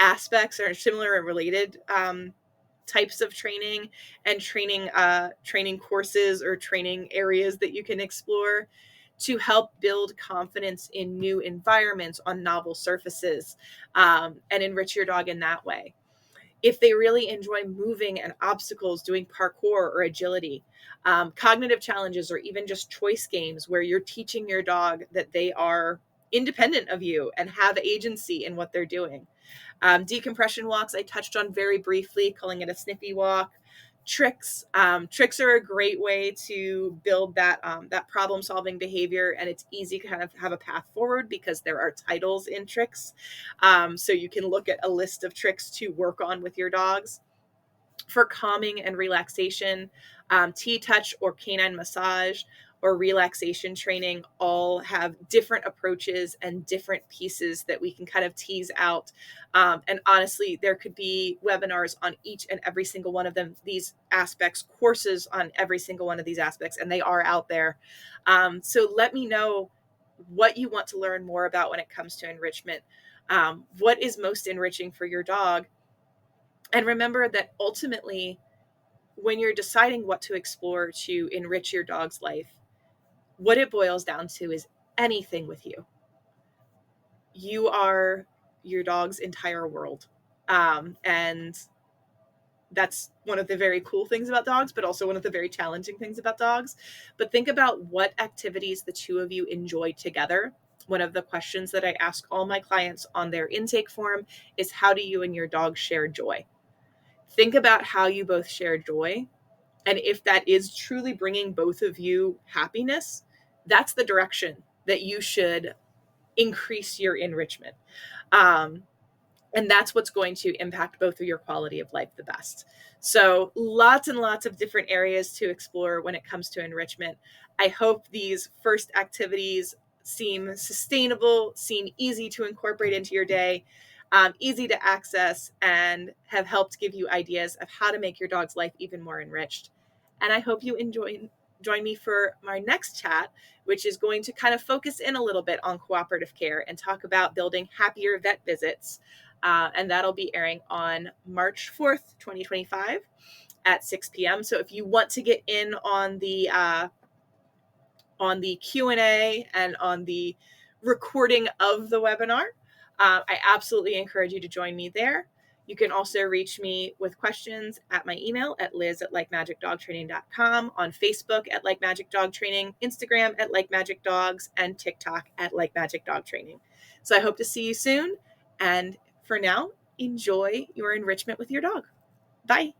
aspects, or similar and related types of training, and training courses or training areas that you can explore to help build confidence in new environments on novel surfaces, and enrich your dog in that way. If they really enjoy moving and obstacles, doing parkour or agility, cognitive challenges, or even just choice games where you're teaching your dog that they are independent of you and have agency in what they're doing. Decompression walks, I touched on very briefly, calling it a sniffy walk. Tricks. Tricks are a great way to build that problem solving behavior, and it's easy to kind of have a path forward because there are titles in tricks. So you can look at a list of tricks to work on with your dogs. For calming and relaxation, T-touch or canine massage or relaxation training all have different approaches and different pieces that we can kind of tease out. And honestly, there could be webinars on each and every single one of them, these aspects, courses on every single one of these aspects, and they are out there. So let me know what you want to learn more about when it comes to enrichment. What is most enriching for your dog? And remember that ultimately, when you're deciding what to explore to enrich your dog's life, what it boils down to is anything with you. You are your dog's entire world. And that's one of the very cool things about dogs, but also one of the very challenging things about dogs. But think about what activities the two of you enjoy together. One of the questions that I ask all my clients on their intake form is, how do you and your dog share joy? Think about how you both share joy. And if that is truly bringing both of you happiness, that's the direction that you should increase your enrichment. And that's what's going to impact both of your quality of life the best. So lots and lots of different areas to explore when it comes to enrichment. I hope these first activities seem sustainable, seem easy to incorporate into your day, easy to access, and have helped give you ideas of how to make your dog's life even more enriched. And I hope you join me for my next chat, which is going to kind of focus in a little bit on cooperative care and talk about building happier vet visits. And that'll be airing on March 4th, 2025 at 6 p.m. So if you want to get in on the Q&A and on the recording of the webinar, I absolutely encourage you to join me there. You can also reach me with questions at my email at liz@likemagicdogtraining.com, on Facebook at Like Magic Dog Training, Instagram at Like Magic Dogs, and TikTok at Like Magic Dog Training. So I hope to see you soon. And for now, enjoy your enrichment with your dog. Bye.